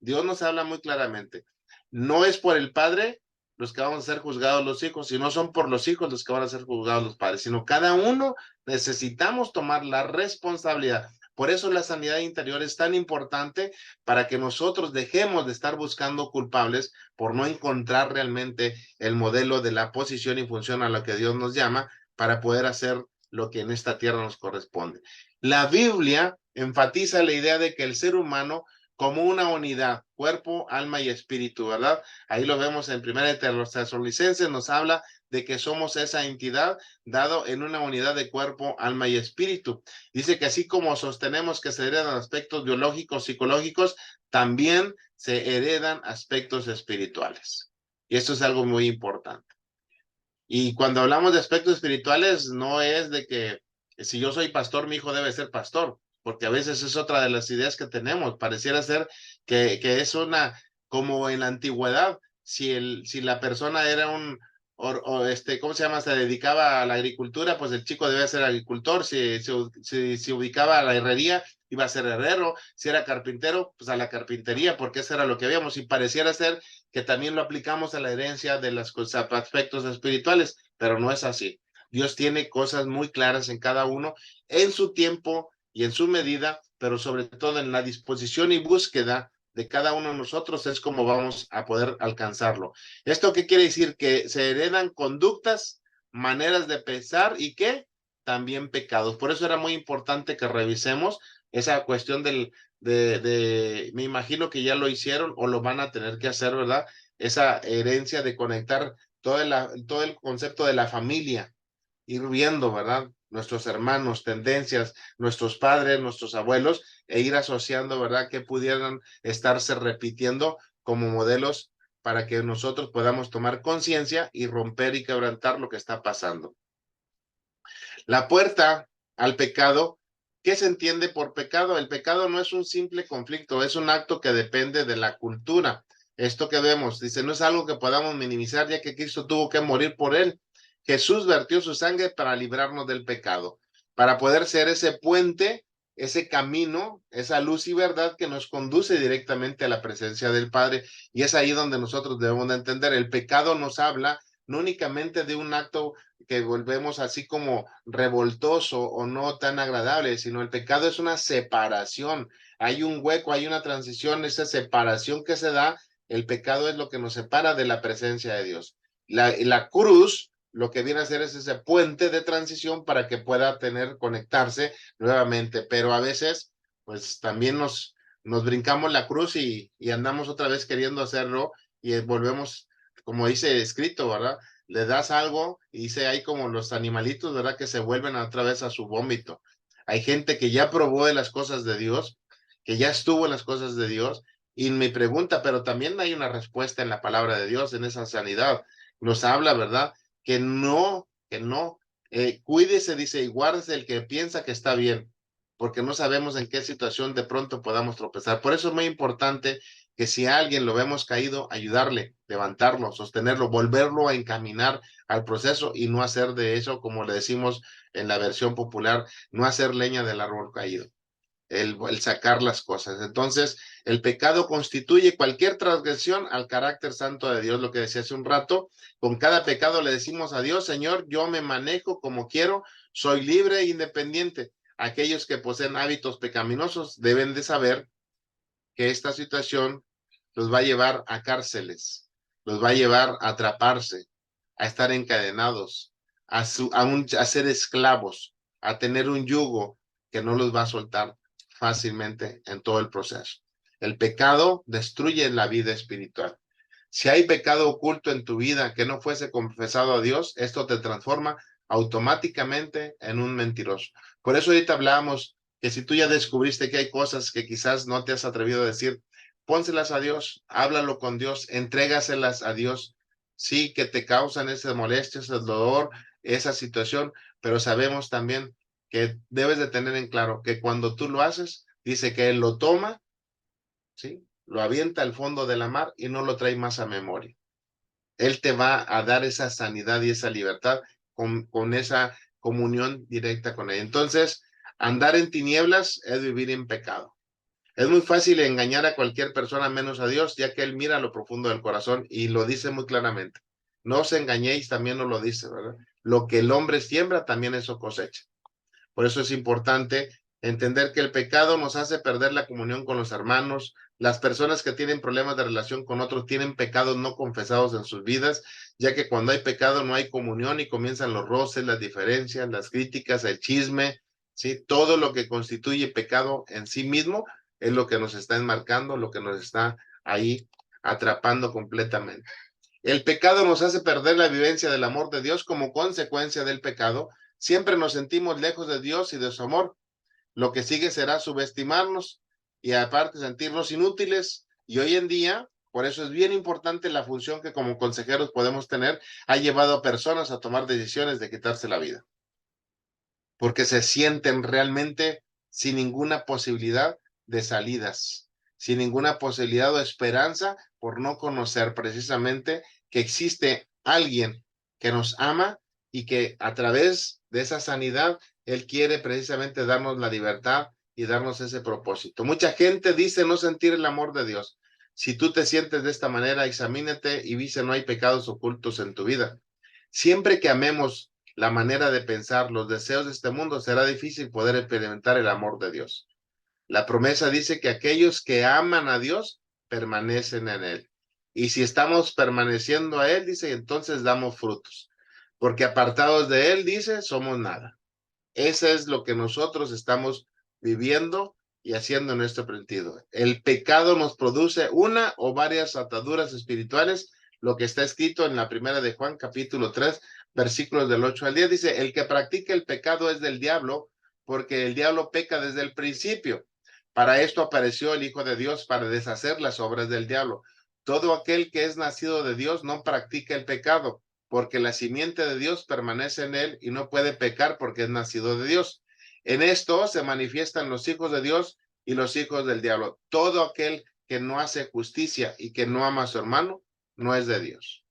Dios nos habla muy claramente. No es por el padre los que vamos a ser juzgados los hijos, sino son por los hijos los que van a ser juzgados los padres, sino cada uno necesitamos tomar la responsabilidad. Por eso la sanidad interior es tan importante, para que nosotros dejemos de estar buscando culpables por no encontrar realmente el modelo de la posición y función a la que Dios nos llama para poder hacer lo que en esta tierra nos corresponde. La Biblia enfatiza la idea de que el ser humano como una unidad, cuerpo, alma y espíritu, ¿verdad? Ahí lo vemos en 1 Tesalonicenses, nos habla de que somos esa entidad dado en una unidad de cuerpo, alma y espíritu. Dice que así como sostenemos que se heredan aspectos biológicos, psicológicos, también se heredan aspectos espirituales. Y esto es algo muy importante. Y cuando hablamos de aspectos espirituales, no es de que si yo soy pastor, mi hijo debe ser pastor, porque a veces es otra de las ideas que tenemos. Pareciera ser que es una, como en la antigüedad, si la persona era ¿cómo se llama? Se dedicaba a la agricultura, pues el chico debía ser agricultor. Si se ubicaba a la herrería, iba a ser herrero. Si era carpintero, pues a la carpintería, porque eso era lo que habíamos. Y pareciera ser que también lo aplicamos a la herencia de los aspectos espirituales, pero no es así. Dios tiene cosas muy claras en cada uno, en su tiempo y en su medida, pero sobre todo en la disposición y búsqueda de cada uno de nosotros es como vamos a poder alcanzarlo. ¿Esto qué quiere decir? Que se heredan conductas, maneras de pensar y que también pecados. Por eso era muy importante que revisemos esa cuestión me imagino que ya lo hicieron o lo van a tener que hacer, ¿verdad? Esa herencia de conectar todo el concepto de la familia, ir viendo, ¿verdad? Nuestros hermanos, tendencias, nuestros padres, nuestros abuelos, e ir asociando, ¿verdad? Que pudieran estarse repitiendo como modelos para que nosotros podamos tomar conciencia y romper y quebrantar lo que está pasando. La puerta al pecado, ¿qué se entiende por pecado? El pecado no es un simple conflicto, es un acto que depende de la cultura. Esto que vemos, dice, no es algo que podamos minimizar, ya que Cristo tuvo que morir por él. Jesús vertió su sangre para librarnos del pecado, para poder ser ese puente, ese camino, esa luz y verdad que nos conduce directamente a la presencia del Padre. Y es ahí donde nosotros debemos de entender, el pecado nos habla no únicamente de un acto que volvemos así como revoltoso o no tan agradable, sino el pecado es una separación. Hay un hueco, hay una transición, esa separación que se da, el pecado es lo que nos separa de la presencia de Dios. La cruz lo que viene a hacer es ese puente de transición para que pueda conectarse nuevamente, pero a veces pues también nos brincamos la cruz y andamos otra vez queriendo hacerlo y volvemos, como dice escrito, ¿verdad? Le das algo y dice ahí como los animalitos, ¿verdad? Que se vuelven otra vez a su vómito. Hay gente que ya probó de las cosas de Dios, que ya estuvo en las cosas de Dios, y me pregunta, pero también hay una respuesta en la palabra de Dios, en esa sanidad. Nos habla, ¿verdad? Que no, cuídese, dice, y guárdese el que piensa que está bien, porque no sabemos en qué situación de pronto podamos tropezar. Por eso es muy importante que si a alguien lo vemos caído, ayudarle, levantarlo, sostenerlo, volverlo a encaminar al proceso y no hacer de eso, como le decimos en la versión popular, no hacer leña del árbol caído. El sacar las cosas. Entonces, el pecado constituye cualquier transgresión al carácter santo de Dios, lo que decía hace un rato. Con cada pecado le decimos a Dios, Señor, yo me manejo como quiero, soy libre e independiente. Aquellos que poseen hábitos pecaminosos deben de saber que esta situación los va a llevar a cárceles, los va a llevar a atraparse, a estar encadenados, a ser esclavos, a tener un yugo que no los va a soltar fácilmente en todo el proceso. El pecado destruye la vida espiritual. Si hay pecado oculto en tu vida que no fuese confesado a Dios, esto te transforma automáticamente en un mentiroso. Por eso ahorita hablábamos que si tú ya descubriste que hay cosas que quizás no te has atrevido a decir, pónselas a Dios, háblalo con Dios, entrégaselas a Dios. Sí, que te causan esa molestia, ese dolor, esa situación, pero sabemos también que debes de tener en claro que cuando tú lo haces, dice que Él lo toma, ¿sí? Lo avienta al fondo de la mar y no lo trae más a memoria. Él te va a dar esa sanidad y esa libertad con esa comunión directa con Él. Entonces, andar en tinieblas es vivir en pecado. Es muy fácil engañar a cualquier persona menos a Dios, ya que Él mira a lo profundo del corazón y lo dice muy claramente. No os engañéis, también nos lo dice, ¿verdad? Lo que el hombre siembra, también eso cosecha. Por eso es importante entender que el pecado nos hace perder la comunión con los hermanos. Las personas que tienen problemas de relación con otros tienen pecados no confesados en sus vidas, ya que cuando hay pecado no hay comunión y comienzan los roces, las diferencias, las críticas, el chisme, ¿sí? Todo lo que constituye pecado en sí mismo es lo que nos está enmarcando, lo que nos está ahí atrapando completamente. El pecado nos hace perder la vivencia del amor de Dios. Como consecuencia del pecado, siempre nos sentimos lejos de Dios y de su amor. Lo que sigue será subestimarnos y aparte sentirnos inútiles. Y hoy en día, por eso es bien importante la función que como consejeros podemos tener, ha llevado a personas a tomar decisiones de quitarse la vida. Porque se sienten realmente sin ninguna posibilidad de salidas, sin ninguna posibilidad o esperanza por no conocer precisamente que existe alguien que nos ama y que a través de esa sanidad, Él quiere precisamente darnos la libertad y darnos ese propósito. Mucha gente dice no sentir el amor de Dios. Si tú te sientes de esta manera, examínate y dice no hay pecados ocultos en tu vida. Siempre que amemos la manera de pensar, los deseos de este mundo, será difícil poder experimentar el amor de Dios. La promesa dice que aquellos que aman a Dios permanecen en Él. Y si estamos permaneciendo a Él, dice, entonces damos frutos. Porque apartados de Él, dice, somos nada. Eso es lo que nosotros estamos viviendo y haciendo en este sentido. El pecado nos produce una o varias ataduras espirituales, lo que está escrito en la primera de Juan, capítulo 3, versículos del 8 al 10. Dice, el que practica el pecado es del diablo, porque el diablo peca desde el principio. Para esto apareció el Hijo de Dios, para deshacer las obras del diablo. Todo aquel que es nacido de Dios no practica el pecado, porque la simiente de Dios permanece en él y no puede pecar porque es nacido de Dios. En esto se manifiestan los hijos de Dios y los hijos del diablo. Todo aquel que no hace justicia y que no ama a su hermano, no es de Dios.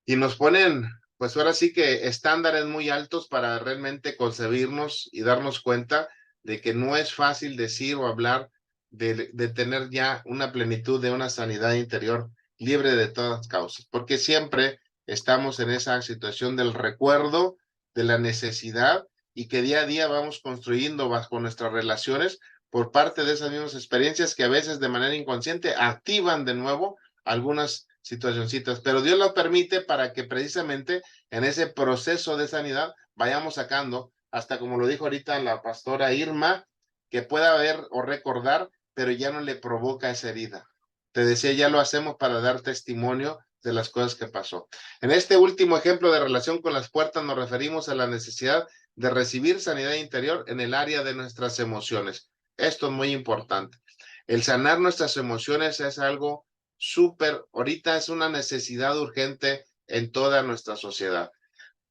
Y nos ponen, pues ahora sí que estándares muy altos para realmente concebirnos y darnos cuenta de que no es fácil decir o hablar de tener ya una plenitud de una sanidad interior libre de todas causas, porque siempre estamos en esa situación del recuerdo, de la necesidad, y que día a día vamos construyendo bajo nuestras relaciones por parte de esas mismas experiencias que a veces de manera inconsciente activan de nuevo algunas situacioncitas, pero Dios lo permite para que precisamente en ese proceso de sanidad vayamos sacando, hasta como lo dijo ahorita la pastora Irma, que pueda ver o recordar, pero ya no le provoca esa herida. Te decía, ya lo hacemos para dar testimonio de las cosas que pasó. En este último ejemplo de relación con las puertas nos referimos a la necesidad de recibir sanidad interior en el área de nuestras emociones. Esto es muy importante. El sanar nuestras emociones es algo súper, ahorita es una necesidad urgente en toda nuestra sociedad.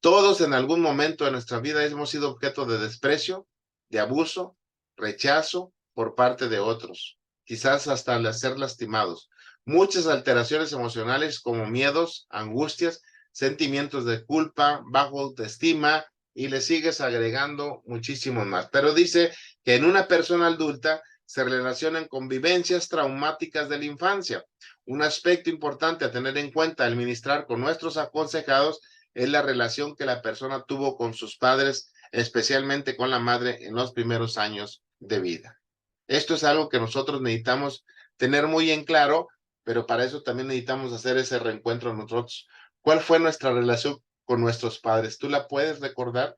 Todos en algún momento de nuestra vida hemos sido objeto de desprecio, de abuso, rechazo por parte de otros, quizás hasta al ser lastimados. Muchas alteraciones emocionales como miedos, angustias, sentimientos de culpa, bajo autoestima, y le sigues agregando muchísimo más. Pero dice que en una persona adulta se relacionan con vivencias traumáticas de la infancia. Un aspecto importante a tener en cuenta al ministrar con nuestros aconsejados es la relación que la persona tuvo con sus padres, especialmente con la madre en los primeros años de vida. Esto es algo que nosotros necesitamos tener muy en claro, pero para eso también necesitamos hacer ese reencuentro nosotros. ¿Cuál fue nuestra relación con nuestros padres? ¿Tú la puedes recordar?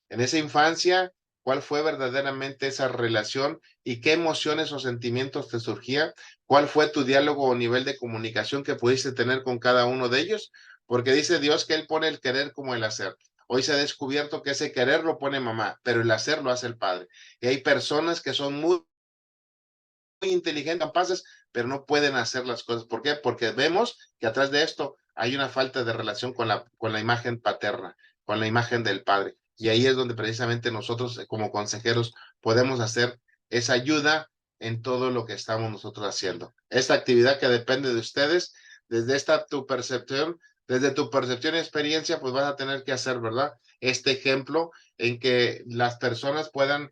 En esa infancia, ¿cuál fue verdaderamente esa relación y qué emociones o sentimientos te surgían? ¿Cuál fue tu diálogo o nivel de comunicación que pudiste tener con cada uno de ellos? Porque dice Dios que Él pone el querer como el hacer. Hoy se ha descubierto que ese querer lo pone mamá, pero el hacer lo hace el padre. Y hay personas que son muy inteligentes, capaces, pero no pueden hacer las cosas. ¿Por qué? Porque vemos que atrás de esto hay una falta de relación con la imagen paterna, con la imagen del padre. Y ahí es donde precisamente nosotros como consejeros podemos hacer esa ayuda en todo lo que estamos nosotros haciendo. Esta actividad que depende de ustedes, desde tu percepción y experiencia, pues vas a tener que hacer, ¿verdad? Este ejemplo en que las personas puedan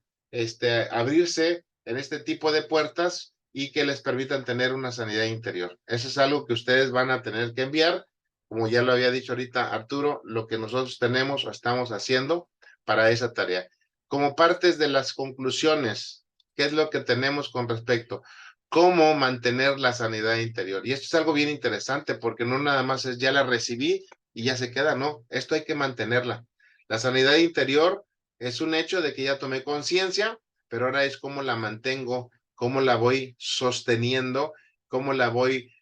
abrirse en este tipo de puertas y que les permitan tener una sanidad interior. Eso es algo que ustedes van a tener que enviar, como ya lo había dicho ahorita Arturo, lo que nosotros tenemos o estamos haciendo para esa tarea. Como partes de las conclusiones, ¿qué es lo que tenemos con respecto? ¿Cómo mantener la sanidad interior? Y esto es algo bien interesante porque no nada más es ya la recibí y ya se queda, no, esto hay que mantenerla. La sanidad interior es un hecho de que ya tomé conciencia, pero ahora es cómo la mantengo, cómo la voy sosteniendo, cómo la voy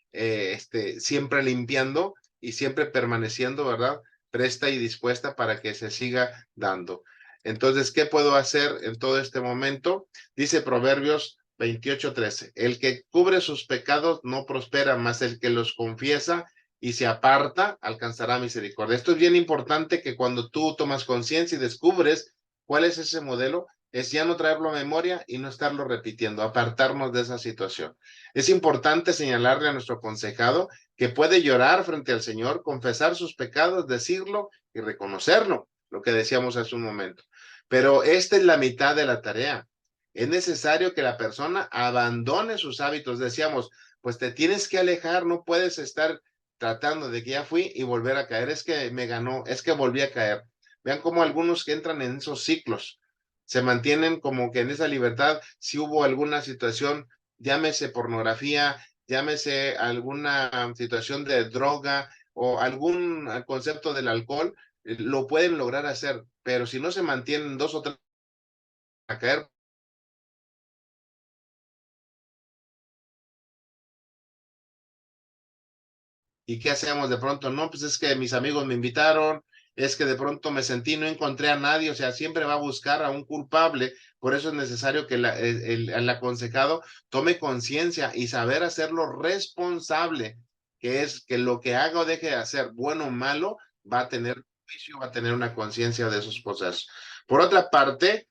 siempre limpiando y siempre permaneciendo, ¿verdad? Presta y dispuesta para que se siga dando. Entonces, ¿qué puedo hacer en todo este momento? Dice Proverbios 28:13, el que cubre sus pecados no prospera, mas el que los confiesa y se aparta alcanzará misericordia. Esto es bien importante, que cuando tú tomas conciencia y descubres cuál es ese modelo, es ya no traerlo a memoria y no estarlo repitiendo, apartarnos de esa situación. Es importante señalarle a nuestro aconsejado que puede llorar frente al Señor, confesar sus pecados, decirlo y reconocerlo, lo que decíamos hace un momento. Pero esta es la mitad de la tarea. Es necesario que la persona abandone sus hábitos. Decíamos, pues te tienes que alejar, no puedes estar tratando de que ya fui y volver a caer. Es que me ganó, es que volví a caer. Vean cómo algunos que entran en esos ciclos se mantienen como que en esa libertad. Si hubo alguna situación, llámese pornografía, llámese alguna situación de droga o algún concepto del alcohol, lo pueden lograr hacer, pero si no se mantienen 2 o 3 a caer. ¿Y qué hacemos de pronto? No, pues es que mis amigos me invitaron, es que de pronto me sentí, no encontré a nadie, o sea, siempre va a buscar a un culpable. Por eso es necesario que el aconsejado tome conciencia y saber hacerlo responsable, que es que lo que haga o deje de hacer, bueno o malo, va a tener juicio, va a tener una conciencia de esos procesos. Por otra parte,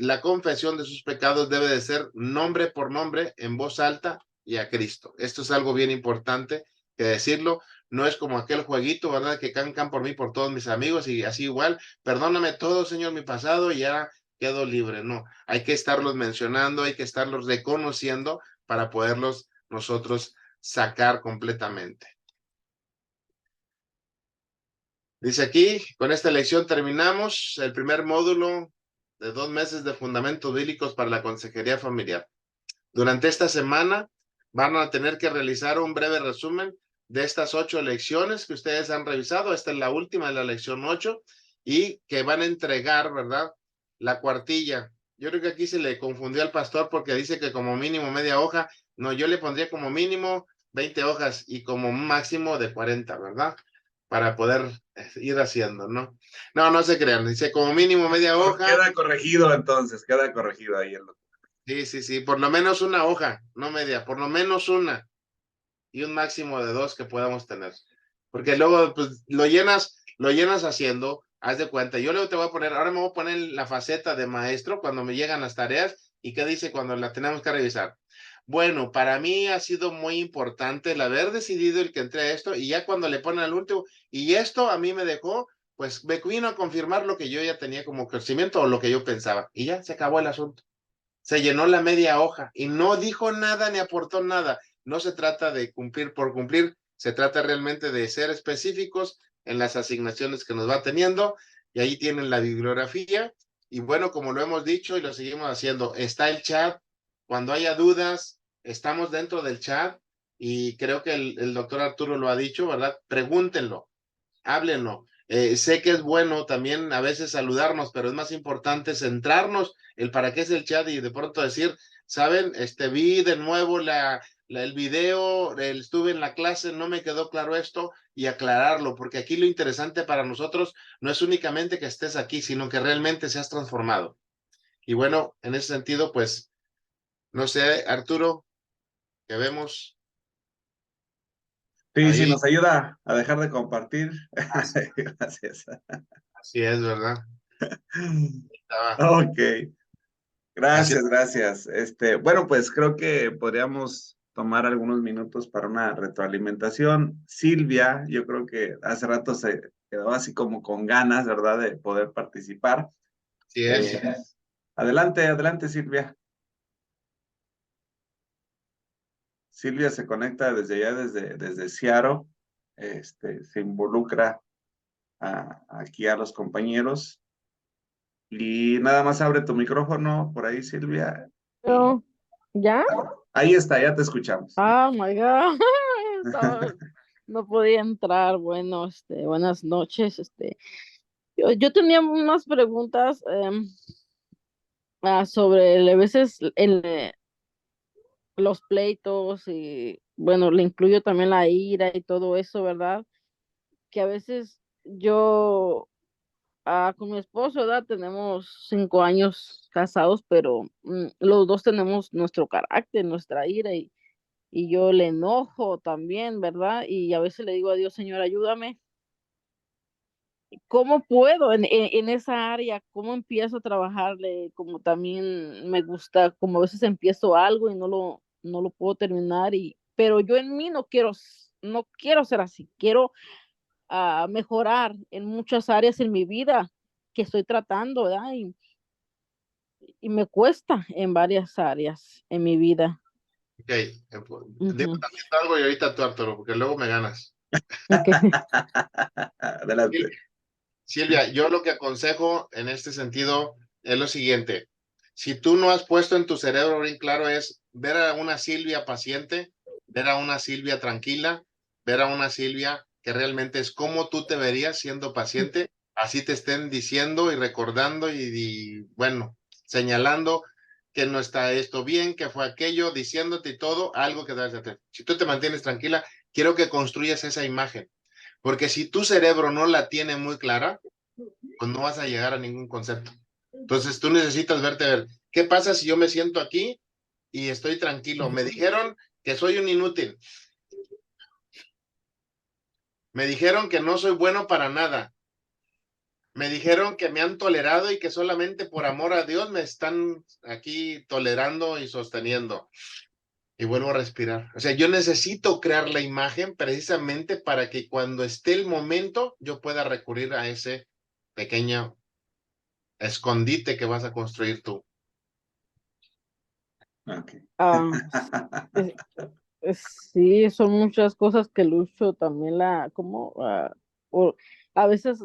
la confesión de sus pecados debe de ser nombre por nombre, en voz alta y a Cristo. Esto es algo bien importante que decirlo. No es como aquel jueguito, ¿verdad? Que cancan por mí, por todos mis amigos y así igual, perdóname todo, Señor, mi pasado y ya quedo libre. No, hay que estarlos mencionando, hay que estarlos reconociendo para poderlos nosotros sacar completamente. Dice aquí, con esta lección terminamos el primer módulo de 2 meses de fundamentos bíblicos para la consejería familiar. Durante esta semana van a tener que realizar un breve resumen de estas 8 lecciones que ustedes han revisado. Esta es la última, la lección 8, y que van a entregar, ¿verdad? La cuartilla. Yo creo que aquí se le confundió al pastor porque dice que como mínimo media hoja. No, yo le pondría como mínimo 20 hojas y como máximo de 40, ¿verdad? Para poder ir haciendo, ¿no? No, no se crean. Dice como mínimo media hoja. Queda corregido entonces, queda corregido ahí el doctor. Sí, sí, sí, por lo menos una hoja, no media, por lo menos una y un máximo de 2 que podamos tener. Porque luego, pues, lo llenas haciendo, haz de cuenta. Yo luego te voy a poner, ahora me voy a poner la faceta de maestro cuando me llegan las tareas y qué dice cuando la tenemos que revisar. Bueno, para mí ha sido muy importante el haber decidido el que entré a esto y ya cuando le ponen al último, y esto a mí me dejó, pues me vino a confirmar lo que yo ya tenía como conocimiento o lo que yo pensaba y ya se acabó el asunto. Se llenó la media hoja y no dijo nada ni aportó nada. No se trata de cumplir por cumplir, se trata realmente de ser específicos en las asignaciones que nos va teniendo, y ahí tienen la bibliografía. Y bueno, como lo hemos dicho y lo seguimos haciendo, está el chat. Cuando haya dudas, estamos dentro del chat y creo que el doctor Arturo lo ha dicho, ¿verdad? Pregúntenlo, háblenlo. Sé que es bueno también a veces saludarnos, pero es más importante centrarnos el para qué es el chat y de pronto decir, saben, vi de nuevo el video, estuve en la clase, no me quedó claro esto, y aclararlo, porque aquí lo interesante para nosotros no es únicamente que estés aquí, sino que realmente seas transformado. Y bueno, en ese sentido, pues, no sé, Arturo, que vemos Sí, sí, ahí. nos ayuda a dejar de compartir. Gracias. Así es, ¿verdad? Estaba Ok, gracias, haciendo. gracias. Bueno, pues creo que podríamos tomar algunos minutos para una retroalimentación. Silvia, yo creo que hace rato se quedó así como con ganas, ¿verdad?, de poder participar. Así es. Adelante, adelante, Silvia. Silvia se conecta desde allá, desde Seattle. Se involucra aquí a los compañeros. Y nada más abre tu micrófono por ahí, Silvia. No, ¿ya? Ahí está, ya te escuchamos. Oh my God. No podía entrar. Bueno, buenas noches. Yo tenía unas preguntas sobre a veces los pleitos y bueno, le incluyo también la ira y todo eso, ¿verdad? Que a veces yo con mi esposo, ¿verdad? Tenemos 5 años casados, pero los dos tenemos nuestro carácter, nuestra ira y yo le enojo también, ¿verdad? Y a veces le digo a Dios, Señor, ayúdame ¿cómo puedo en esa área? ¿Cómo empiezo a trabajarle? Como también me gusta, como a veces empiezo algo y no lo puedo terminar, pero yo en mí no quiero ser así, quiero mejorar en muchas áreas en mi vida que estoy tratando, ¿verdad? Y me cuesta en varias áreas en mi vida. Ok, digo Ujú. también algo y ahorita tú, Arturo, porque luego me ganas. Ok. Adelante. Silvia, yo lo que aconsejo en este sentido es lo siguiente. Si tú no has puesto en tu cerebro bien claro es ver a una Silvia paciente, ver a una Silvia tranquila, ver a una Silvia que realmente es como tú te verías siendo paciente, así te estén diciendo y recordando bueno, señalando que no está esto bien, que fue aquello, diciéndote y todo, algo que debes de hacer. Si tú te mantienes tranquila, quiero que construyas esa imagen. Porque si tu cerebro no la tiene muy clara, pues no vas a llegar a ningún concepto. Entonces tú necesitas ver, ¿qué pasa si yo me siento aquí y estoy tranquilo? Me dijeron que soy un inútil. Me dijeron que no soy bueno para nada. Me dijeron que me han tolerado y que solamente por amor a Dios me están aquí tolerando y sosteniendo. Y vuelvo a respirar. O sea, yo necesito crear la imagen precisamente para que cuando esté el momento yo pueda recurrir a ese pequeño escondite que vas a construir tú. Okay. Ah, es- sí, son muchas cosas que lucho también o- a veces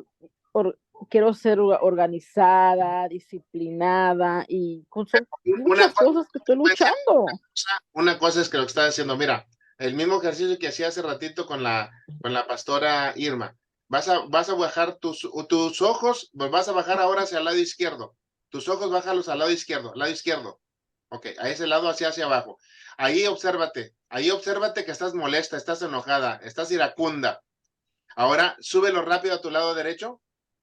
or- quiero ser organizada, disciplinada son Una muchas cosas que estoy luchando. Una cosa es que lo que estás haciendo, mira, el mismo ejercicio que hacía hace ratito con la pastora Irma. Vas a bajar tus ojos, pues vas a bajar ahora hacia el lado izquierdo. Tus ojos bájalos al lado izquierdo, lado izquierdo. Ok, a ese lado hacia abajo. Ahí obsérvate que estás molesta, estás enojada, estás iracunda. Ahora súbelo rápido a tu lado derecho,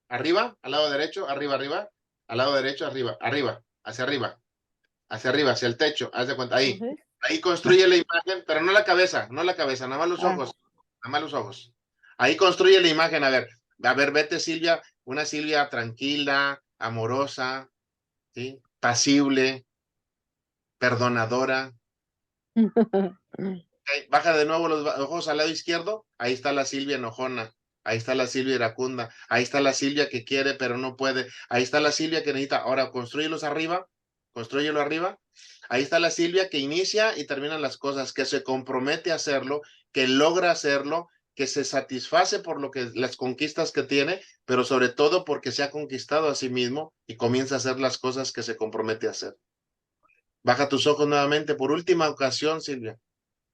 arriba, al lado derecho, arriba, arriba, al lado derecho, arriba, arriba, hacia arriba, hacia el techo, haz de cuenta, ahí. Ujú. Ahí construye la imagen, pero no la cabeza, nada más los Ah, ojos, nada más los ojos. Ahí construye la imagen, a ver, vete Silvia, una Silvia tranquila, amorosa, ¿sí? Pasible, perdonadora. Okay, baja de nuevo los ojos al lado izquierdo, ahí está la Silvia enojona, ahí está la Silvia iracunda, ahí está la Silvia que quiere pero no puede, ahí está la Silvia que necesita, ahora construyelo arriba, ahí está la Silvia que inicia y termina las cosas, que se compromete a hacerlo, que logra hacerlo, que se satisface por las conquistas que tiene, pero sobre todo porque se ha conquistado a sí mismo y comienza a hacer las cosas que se compromete a hacer. Baja tus ojos nuevamente por última ocasión, Silvia.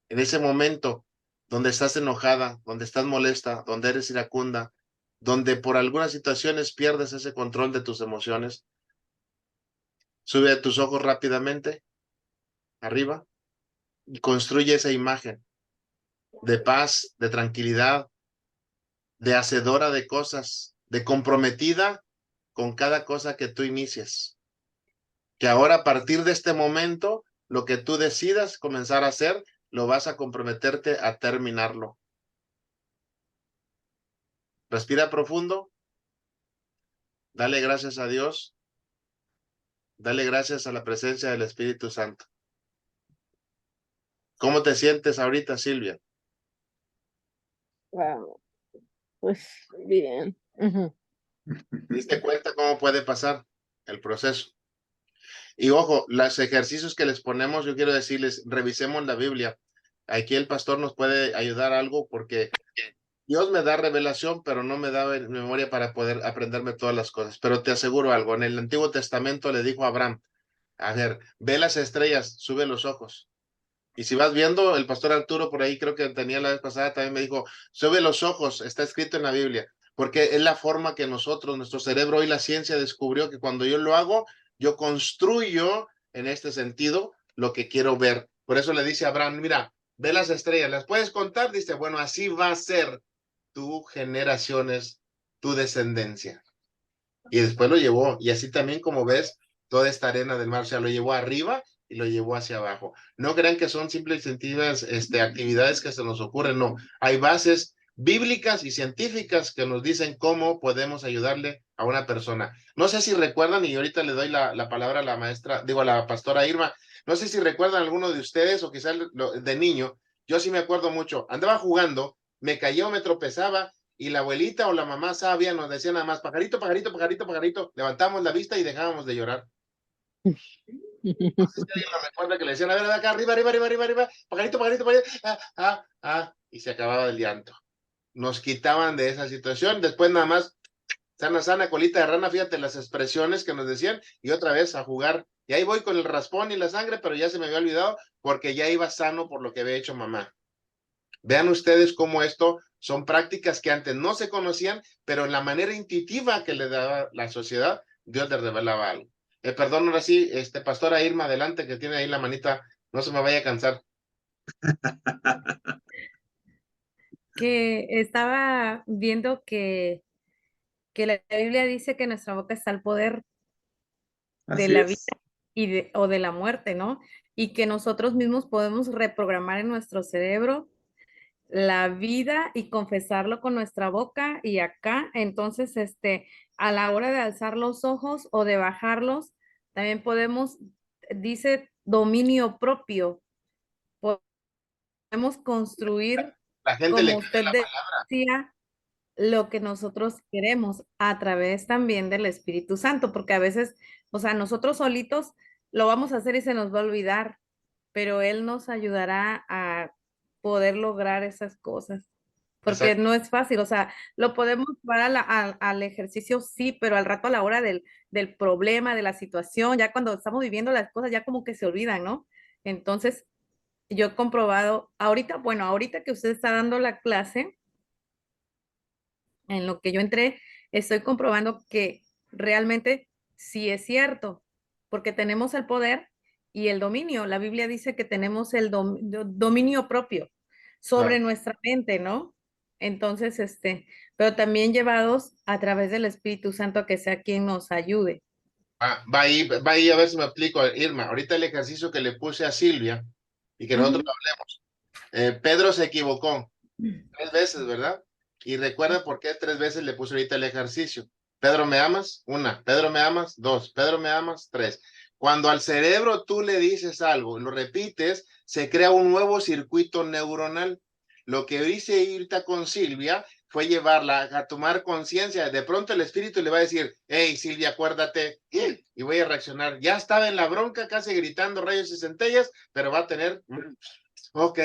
En ese momento donde estás enojada, donde estás molesta, donde eres iracunda, donde por algunas situaciones pierdes ese control de tus emociones, sube a tus ojos rápidamente, arriba, y construye esa imagen de paz, de tranquilidad, de hacedora de cosas, de comprometida con cada cosa que tú inicies. Que ahora a partir de este momento, lo que tú decidas comenzar a hacer, lo vas a comprometerte a terminarlo. Respira profundo, dale gracias a Dios. Dale gracias a la presencia del Espíritu Santo. ¿Cómo te sientes ahorita, Silvia? wow, pues bien. Ujú. ¿Te diste cuenta cómo puede pasar el proceso? Y ojo, los ejercicios que les ponemos, yo quiero decirles, revisemos la Biblia. Aquí el pastor nos puede ayudar algo porque Dios me da revelación, pero no me da memoria para poder aprenderme todas las cosas. Pero te aseguro algo, en el Antiguo Testamento le dijo a Abraham, a ver, ve las estrellas, sube los ojos. Y si vas viendo, el pastor Arturo por ahí creo que tenía la vez pasada, también me dijo, sube los ojos, está escrito en la Biblia, porque es la forma que nuestro cerebro y la ciencia descubrió que cuando yo lo hago, yo construyo en este sentido lo que quiero ver. Por eso le dice a Abraham, mira, ve las estrellas, ¿las puedes contar? Dice, bueno, así va a ser tu generaciones, tu descendencia. Y después lo llevó, y así también como ves, toda esta arena del mar, o sea, lo llevó arriba y lo llevó hacia abajo. No crean que son simples y sencillas actividades que se nos ocurren, no. Hay bases bíblicas y científicas que nos dicen cómo podemos ayudarle a una persona. No sé si recuerdan, y ahorita le doy la palabra a la maestra, digo, a la pastora Irma, no sé si recuerdan alguno de ustedes o quizás de niño, yo sí me acuerdo mucho, andaba jugando, me cayó, me tropezaba, y la abuelita o la mamá sabia nos decía nada más, pajarito, pajarito, pajarito, pajarito, levantamos la vista y dejábamos de llorar. No sé si alguien lo recuerda que le decían, a ver, acá, arriba, arriba, arriba, arriba, arriba, pajarito, pajarito, pajarito, y se acababa el llanto. Nos quitaban de esa situación, después nada más, sana, sana, colita de rana, fíjate las expresiones que nos decían, y otra vez a jugar. Y ahí voy con el raspón y la sangre, pero ya se me había olvidado porque ya iba sano por lo que había hecho mamá. Vean ustedes cómo esto son prácticas que antes no se conocían, pero en la manera intuitiva que le daba la sociedad, Dios le revelaba algo. Perdón, ahora sí, pastora Irma, adelante, que tiene ahí la manita, no se me vaya a cansar. Que estaba viendo que la Biblia dice que en nuestra boca está el poder de Así la vida es. o de la muerte, ¿no? Y que nosotros mismos podemos reprogramar en nuestro cerebro la vida y confesarlo con nuestra boca y acá, entonces, a la hora de alzar los ojos o de bajarlos, también podemos, dice dominio propio, podemos construir, La gente le como cree usted la palabra. decía, lo que nosotros queremos a través también del Espíritu Santo, porque a veces, o sea, nosotros solitos lo vamos a hacer y se nos va a olvidar, pero Él nos ayudará a poder lograr esas cosas, porque Exacto. no es fácil, o sea, lo podemos llevar al ejercicio, sí, pero al rato a la hora del problema, de la situación, ya cuando estamos viviendo las cosas, ya como que se olvidan, ¿no? Entonces, yo he comprobado, ahorita, bueno, ahorita que usted está dando la clase, en lo que yo entré, estoy comprobando que realmente sí es cierto, porque tenemos el poder y el dominio. La Biblia dice que tenemos el dominio propio sobre Claro. nuestra mente, ¿no? Entonces, pero también llevados a través del Espíritu Santo, que sea quien nos ayude. Va ahí a ver si me explico, Irma. Ahorita el ejercicio que le puse a Silvia y que nosotros Ujú. hablemos. Pedro se equivocó 3 veces, ¿verdad? Y recuerda por qué 3 veces le puse ahorita el ejercicio. Pedro, ¿me amas? 1. Pedro, ¿me amas? 2. Pedro, ¿me amas? 3. Cuando al cerebro tú le dices algo y lo repites, se crea un nuevo circuito neuronal. Lo que hice ahorita con Silvia fue llevarla a tomar conciencia. De pronto el espíritu le va a decir, hey, Silvia, acuérdate. Y voy a reaccionar. Ya estaba en la bronca, casi gritando rayos y centellas, pero va a tener, ok,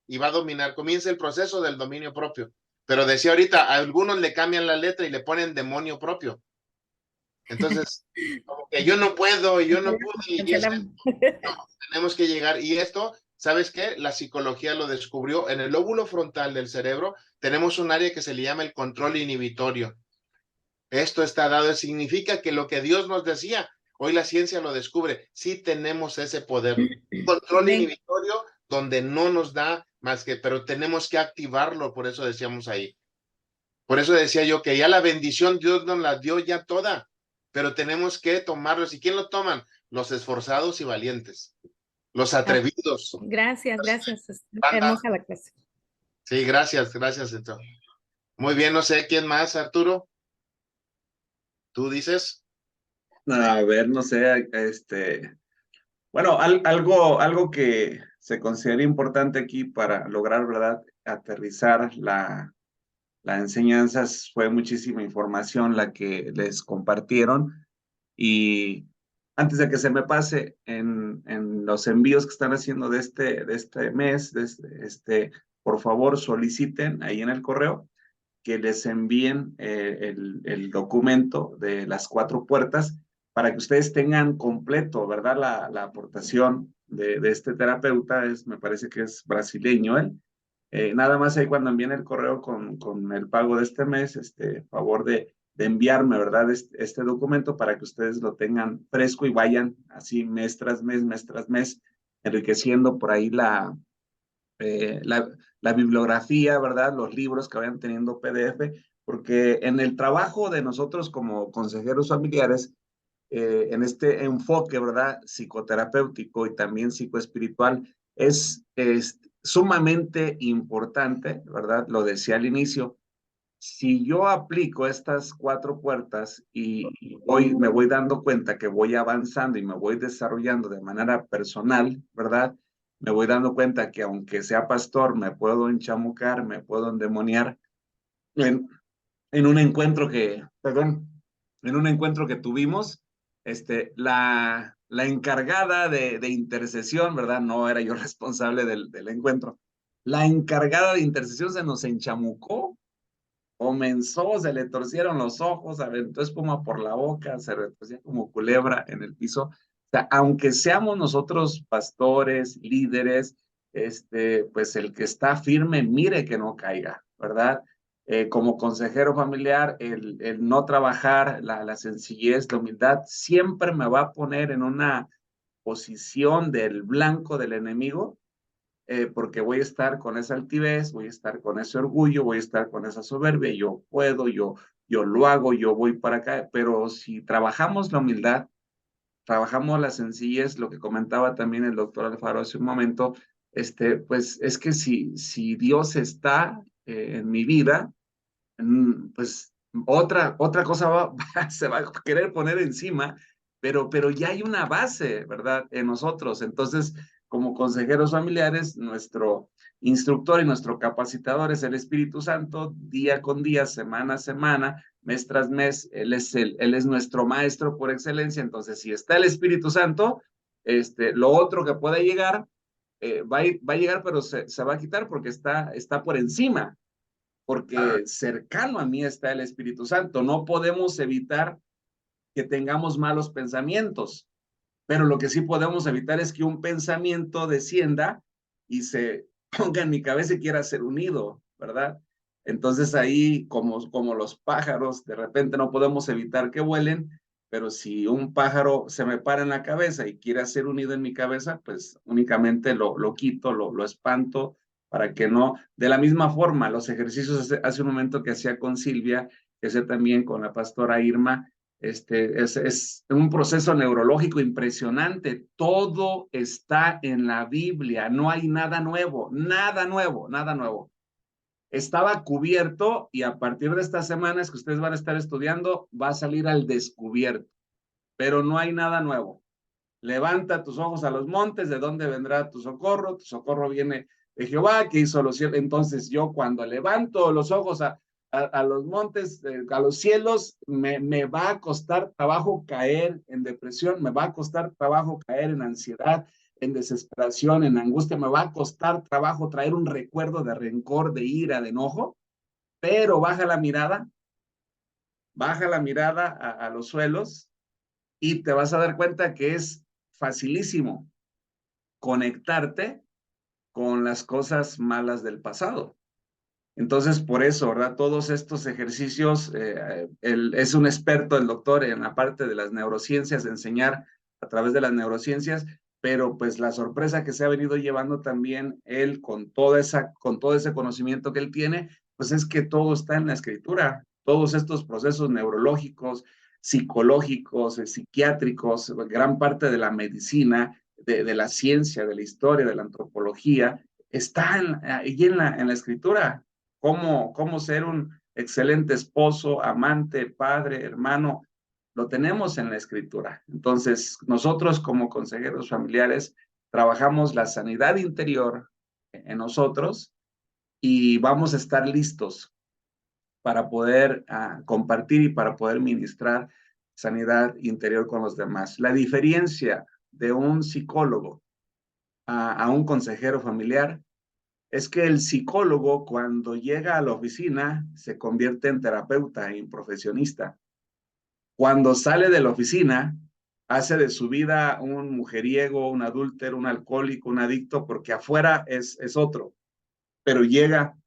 y va a dominar. Comienza el proceso del dominio propio. Pero decía ahorita, a algunos le cambian la letra y le ponen demonio propio. Entonces, como que yo no puedo, yo no pude, y es que Cancelamos. no, tenemos que llegar. Y esto, ¿sabes qué? La psicología lo descubrió. En el lóbulo frontal del cerebro tenemos un área que se le llama el control inhibitorio. Esto está dado, significa que lo que Dios nos decía, hoy la ciencia lo descubre, sí tenemos ese poder. Control Amén. inhibitorio donde no nos da más que, pero tenemos que activarlo, por eso decíamos ahí. Por eso decía yo que ya la bendición Dios nos la dio ya toda, pero tenemos que tomarlos. ¿Y quién lo toman? Los esforzados y valientes, los atrevidos. Gracias, gracias. Banda. Hermosa la clase. Sí, gracias, gracias. Entonces. Muy bien, no sé quién más, Arturo. ¿Tú dices? A ver, no sé, bueno, algo que se considera importante aquí para lograr, ¿verdad?, aterrizar la enseñanza fue muchísima información la que les compartieron. Y antes de que se me pase, en los envíos que están haciendo de este mes, por favor soliciten ahí en el correo que les envíen el documento de las 4 puertas para que ustedes tengan completo, ¿verdad? La aportación de este terapeuta, me parece que es brasileño él. Nada más ahí cuando envíen el correo con el pago de este mes, favor de enviarme, ¿verdad? Este documento para que ustedes lo tengan fresco y vayan así mes tras mes, enriqueciendo por ahí la bibliografía, ¿verdad? Los libros que vayan teniendo PDF, porque en el trabajo de nosotros como consejeros familiares, en este enfoque, ¿verdad? Psicoterapéutico y también psicoespiritual, es sumamente importante, ¿verdad? Lo decía al inicio. Si yo aplico estas 4 puertas y hoy me voy dando cuenta que voy avanzando y me voy desarrollando de manera personal, ¿verdad? Me voy dando cuenta que aunque sea pastor, me puedo enchamucar, me puedo endemoniar en un encuentro en un encuentro que tuvimos, la encargada de intercesión, ¿verdad? No era yo responsable del encuentro. La encargada de intercesión se nos enchamucó, comenzó, se le torcieron los ojos, aventó espuma por la boca, se retorcía como culebra en el piso. O sea, aunque seamos nosotros pastores, líderes, pues el que está firme, mire que no caiga, ¿verdad? Como consejero familiar, el no trabajar la sencillez, la humildad, siempre me va a poner en una posición del blanco del enemigo, porque voy a estar con esa altivez, voy a estar con ese orgullo, voy a estar con esa soberbia, yo puedo, yo lo hago, yo voy para acá, pero si trabajamos la humildad, trabajamos la sencillez, lo que comentaba también el doctor Alfaro hace un momento, pues es que si Dios está en mi vida, pues otra cosa se va a querer poner encima, pero ya hay una base, ¿verdad? En nosotros. Entonces, como consejeros familiares, nuestro instructor y nuestro capacitador es el Espíritu Santo, día con día, semana a semana, mes tras mes, él es nuestro maestro por excelencia. Entonces, si está el Espíritu Santo, lo otro que pueda llegar, va a llegar, pero se va a quitar porque está por encima, porque cercano a mí está el Espíritu Santo. No podemos evitar que tengamos malos pensamientos, pero lo que sí podemos evitar es que un pensamiento descienda y se ponga en mi cabeza y quiera ser unido, ¿verdad? Entonces ahí, como los pájaros, de repente no podemos evitar que vuelen, pero si un pájaro se me para en la cabeza y quiere ser unido en mi cabeza, pues únicamente lo quito, lo espanto, para que no. De la misma forma, los ejercicios hace un momento que hacía con Silvia, que hacía también con la pastora Irma, es un proceso neurológico impresionante. Todo está en la Biblia, no hay nada nuevo, nada nuevo, nada nuevo. Estaba cubierto y a partir de estas semanas que ustedes van a estar estudiando, va a salir al descubierto, pero no hay nada nuevo. Levanta tus ojos a los montes, ¿de dónde vendrá tu socorro? Tu socorro viene de Jehová, que hizo los cielos. Entonces yo cuando levanto los ojos a los montes, a los cielos, me va a costar trabajo caer en depresión, me va a costar trabajo caer en ansiedad, en desesperación, en angustia, me va a costar trabajo traer un recuerdo de rencor, de ira, de enojo, pero baja la mirada a los suelos y te vas a dar cuenta que es facilísimo conectarte con las cosas malas del pasado. Entonces, por eso, ¿verdad? Todos estos ejercicios, es un experto el doctor en la parte de las neurociencias, de enseñar a través de las neurociencias, pero pues la sorpresa que se ha venido llevando también él con todo ese conocimiento que él tiene, pues es que todo está en la escritura, todos estos procesos neurológicos, psicológicos, psiquiátricos, gran parte de la medicina, de la ciencia, de la historia, de la antropología, está ahí en la escritura. Cómo ser un excelente esposo, amante, padre, hermano, lo tenemos en la escritura. Entonces, nosotros como consejeros familiares trabajamos la sanidad interior en nosotros y vamos a estar listos para poder compartir y para poder ministrar sanidad interior con los demás. La diferencia de un psicólogo a un consejero familiar es que el psicólogo cuando llega a la oficina se convierte en terapeuta y en profesionista. Cuando sale de la oficina, hace de su vida un mujeriego, un adúltero, un alcohólico, un adicto, porque afuera es otro, pero llega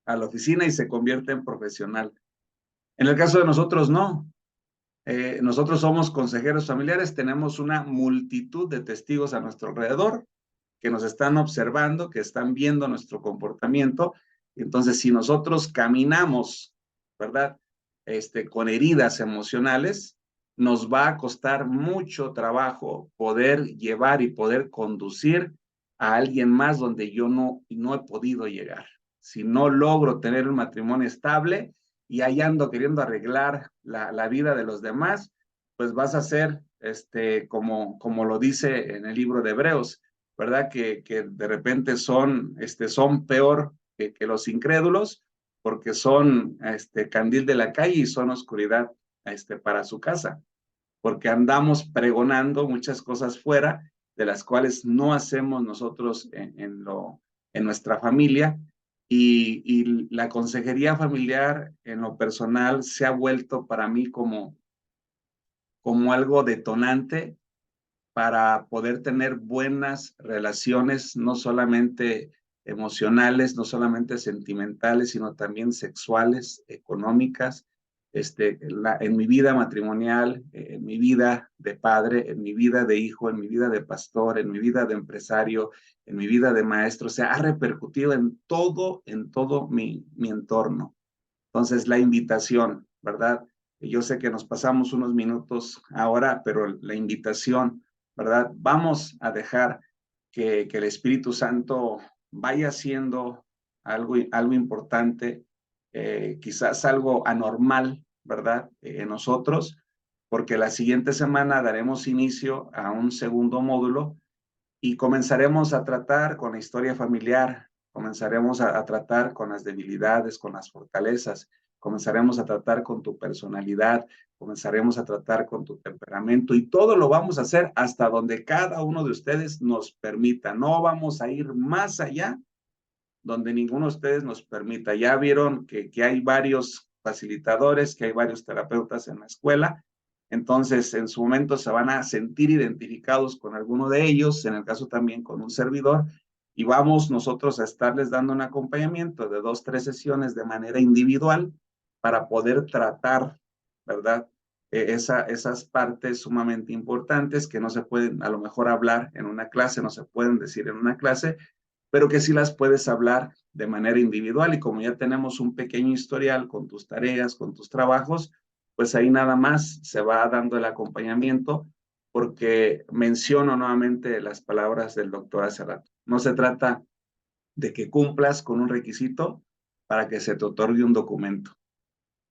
a la oficina y se convierte en profesional. En el caso de nosotros, no. Nosotros somos consejeros familiares, tenemos una multitud de testigos a nuestro alrededor que nos están observando, que están viendo nuestro comportamiento. Entonces, si nosotros caminamos, ¿verdad? Con heridas emocionales, nos va a costar mucho trabajo poder llevar y poder conducir a alguien más donde yo no he podido llegar. Si no logro tener un matrimonio estable y ahí ando queriendo arreglar la vida de los demás, pues vas a ser, como lo dice en el libro de Hebreos, ¿verdad? Que de repente son peor que los incrédulos, porque son candil de la calle y son oscuridad para su casa, porque andamos pregonando muchas cosas fuera de las cuales no hacemos nosotros en nuestra familia, y la consejería familiar en lo personal se ha vuelto para mí como algo detonante para poder tener buenas relaciones, no solamente emocionales, no solamente sentimentales, sino también sexuales, económicas, en mi vida matrimonial, en mi vida de padre, en mi vida de hijo, en mi vida de pastor, en mi vida de empresario, en mi vida de maestro. O sea, ha repercutido en todo mi entorno. Entonces, la invitación, ¿verdad? Yo sé que nos pasamos unos minutos ahora, pero la invitación, ¿verdad? Vamos a dejar que el Espíritu Santo vaya haciendo algo importante, quizás algo anormal, ¿verdad? En nosotros, porque la siguiente semana daremos inicio a un segundo módulo y comenzaremos a tratar con la historia familiar, comenzaremos a tratar con las debilidades, con las fortalezas, comenzaremos a tratar con tu personalidad, comenzaremos a tratar con tu temperamento, y todo lo vamos a hacer hasta donde cada uno de ustedes nos permita. No vamos a ir más allá donde ninguno de ustedes nos permita. Ya vieron que hay varios facilitadores, que hay varios terapeutas en la escuela. Entonces, en su momento se van a sentir identificados con alguno de ellos, en el caso también con un servidor, y vamos nosotros a estarles dando un acompañamiento de 2, 3 sesiones de manera individual para poder tratar, ¿verdad? Esas partes sumamente importantes que no se pueden a lo mejor hablar en una clase, no se pueden decir en una clase, pero que sí las puedes hablar de manera individual. Y como ya tenemos un pequeño historial con tus tareas, con tus trabajos, pues ahí nada más se va dando el acompañamiento, porque menciono nuevamente las palabras del doctor hace rato. No se trata de que cumplas con un requisito para que se te otorgue un documento.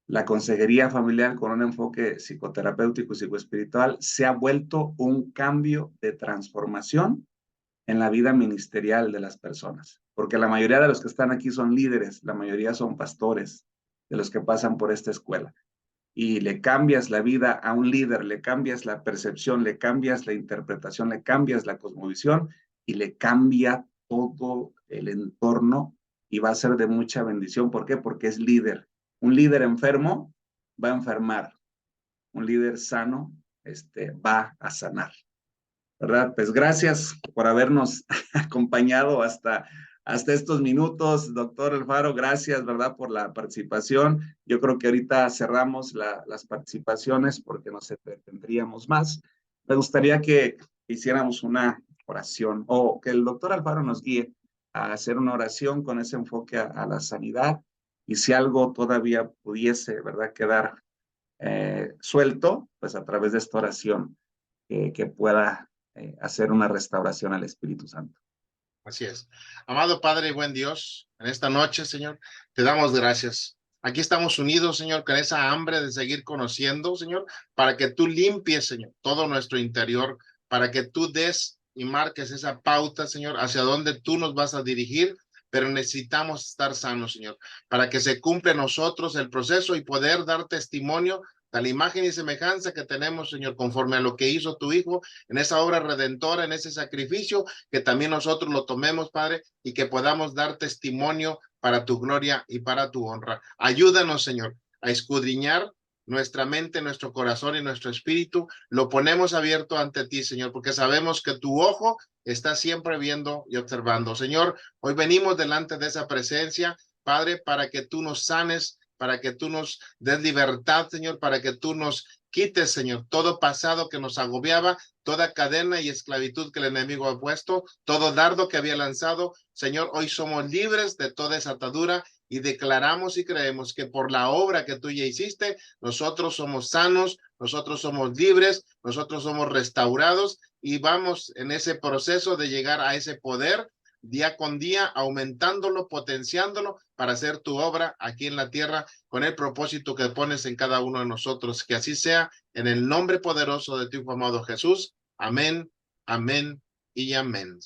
La consejería familiar con un enfoque psicoterapéutico y psicoespiritual se ha vuelto un cambio de transformación en la vida ministerial de las personas, porque la mayoría de los que están aquí son líderes, la mayoría son pastores de los que pasan por esta escuela, y le cambias la vida a un líder, le cambias la percepción, le cambias la interpretación, le cambias la cosmovisión y le cambia todo el entorno, y va a ser de mucha bendición. ¿Por qué? Porque es líder. Un líder enfermo va a enfermar, un líder sano va a sanar, ¿verdad? Pues gracias por habernos acompañado hasta estos minutos, doctor Alfaro. Gracias, ¿verdad?, por la participación. Yo creo que ahorita cerramos las participaciones porque nos tendríamos más. Me gustaría que hiciéramos una oración, o que el doctor Alfaro nos guíe a hacer una oración con ese enfoque a la sanidad, y si algo todavía pudiese, ¿verdad?, quedar suelto, pues a través de esta oración que pueda hacer una restauración al Espíritu Santo. Así es. Amado Padre y buen Dios, en esta noche, Señor, te damos gracias. Aquí estamos unidos, Señor, con esa hambre de seguir conociendo, Señor, para que tú limpies, Señor, todo nuestro interior, para que tú des y marques esa pauta, Señor, hacia dónde tú nos vas a dirigir, pero necesitamos estar sanos, Señor, para que se cumpla en nosotros el proceso y poder dar testimonio de la imagen y semejanza que tenemos, Señor, conforme a lo que hizo tu Hijo en esa obra redentora, en ese sacrificio, que también nosotros lo tomemos, Padre, y que podamos dar testimonio para tu gloria y para tu honra. Ayúdanos, Señor, a escudriñar nuestra mente, nuestro corazón y nuestro espíritu. Lo ponemos abierto ante ti, Señor, porque sabemos que tu ojo está siempre viendo y observando. Señor, hoy venimos delante de esa presencia, Padre, para que tú nos sanes, para que tú nos des libertad, Señor, para que tú nos quites, Señor, todo pasado que nos agobiaba, toda cadena y esclavitud que el enemigo ha puesto, todo dardo que había lanzado. Señor, hoy somos libres de toda esa atadura y declaramos y creemos que por la obra que tú ya hiciste, nosotros somos sanos, nosotros somos libres, nosotros somos restaurados y vamos en ese proceso de llegar a ese poder día con día, aumentándolo, potenciándolo para hacer tu obra aquí en la tierra con el propósito que pones en cada uno de nosotros. Que así sea, en el nombre poderoso de tu Hijo amado Jesús. Amén, amén y amén.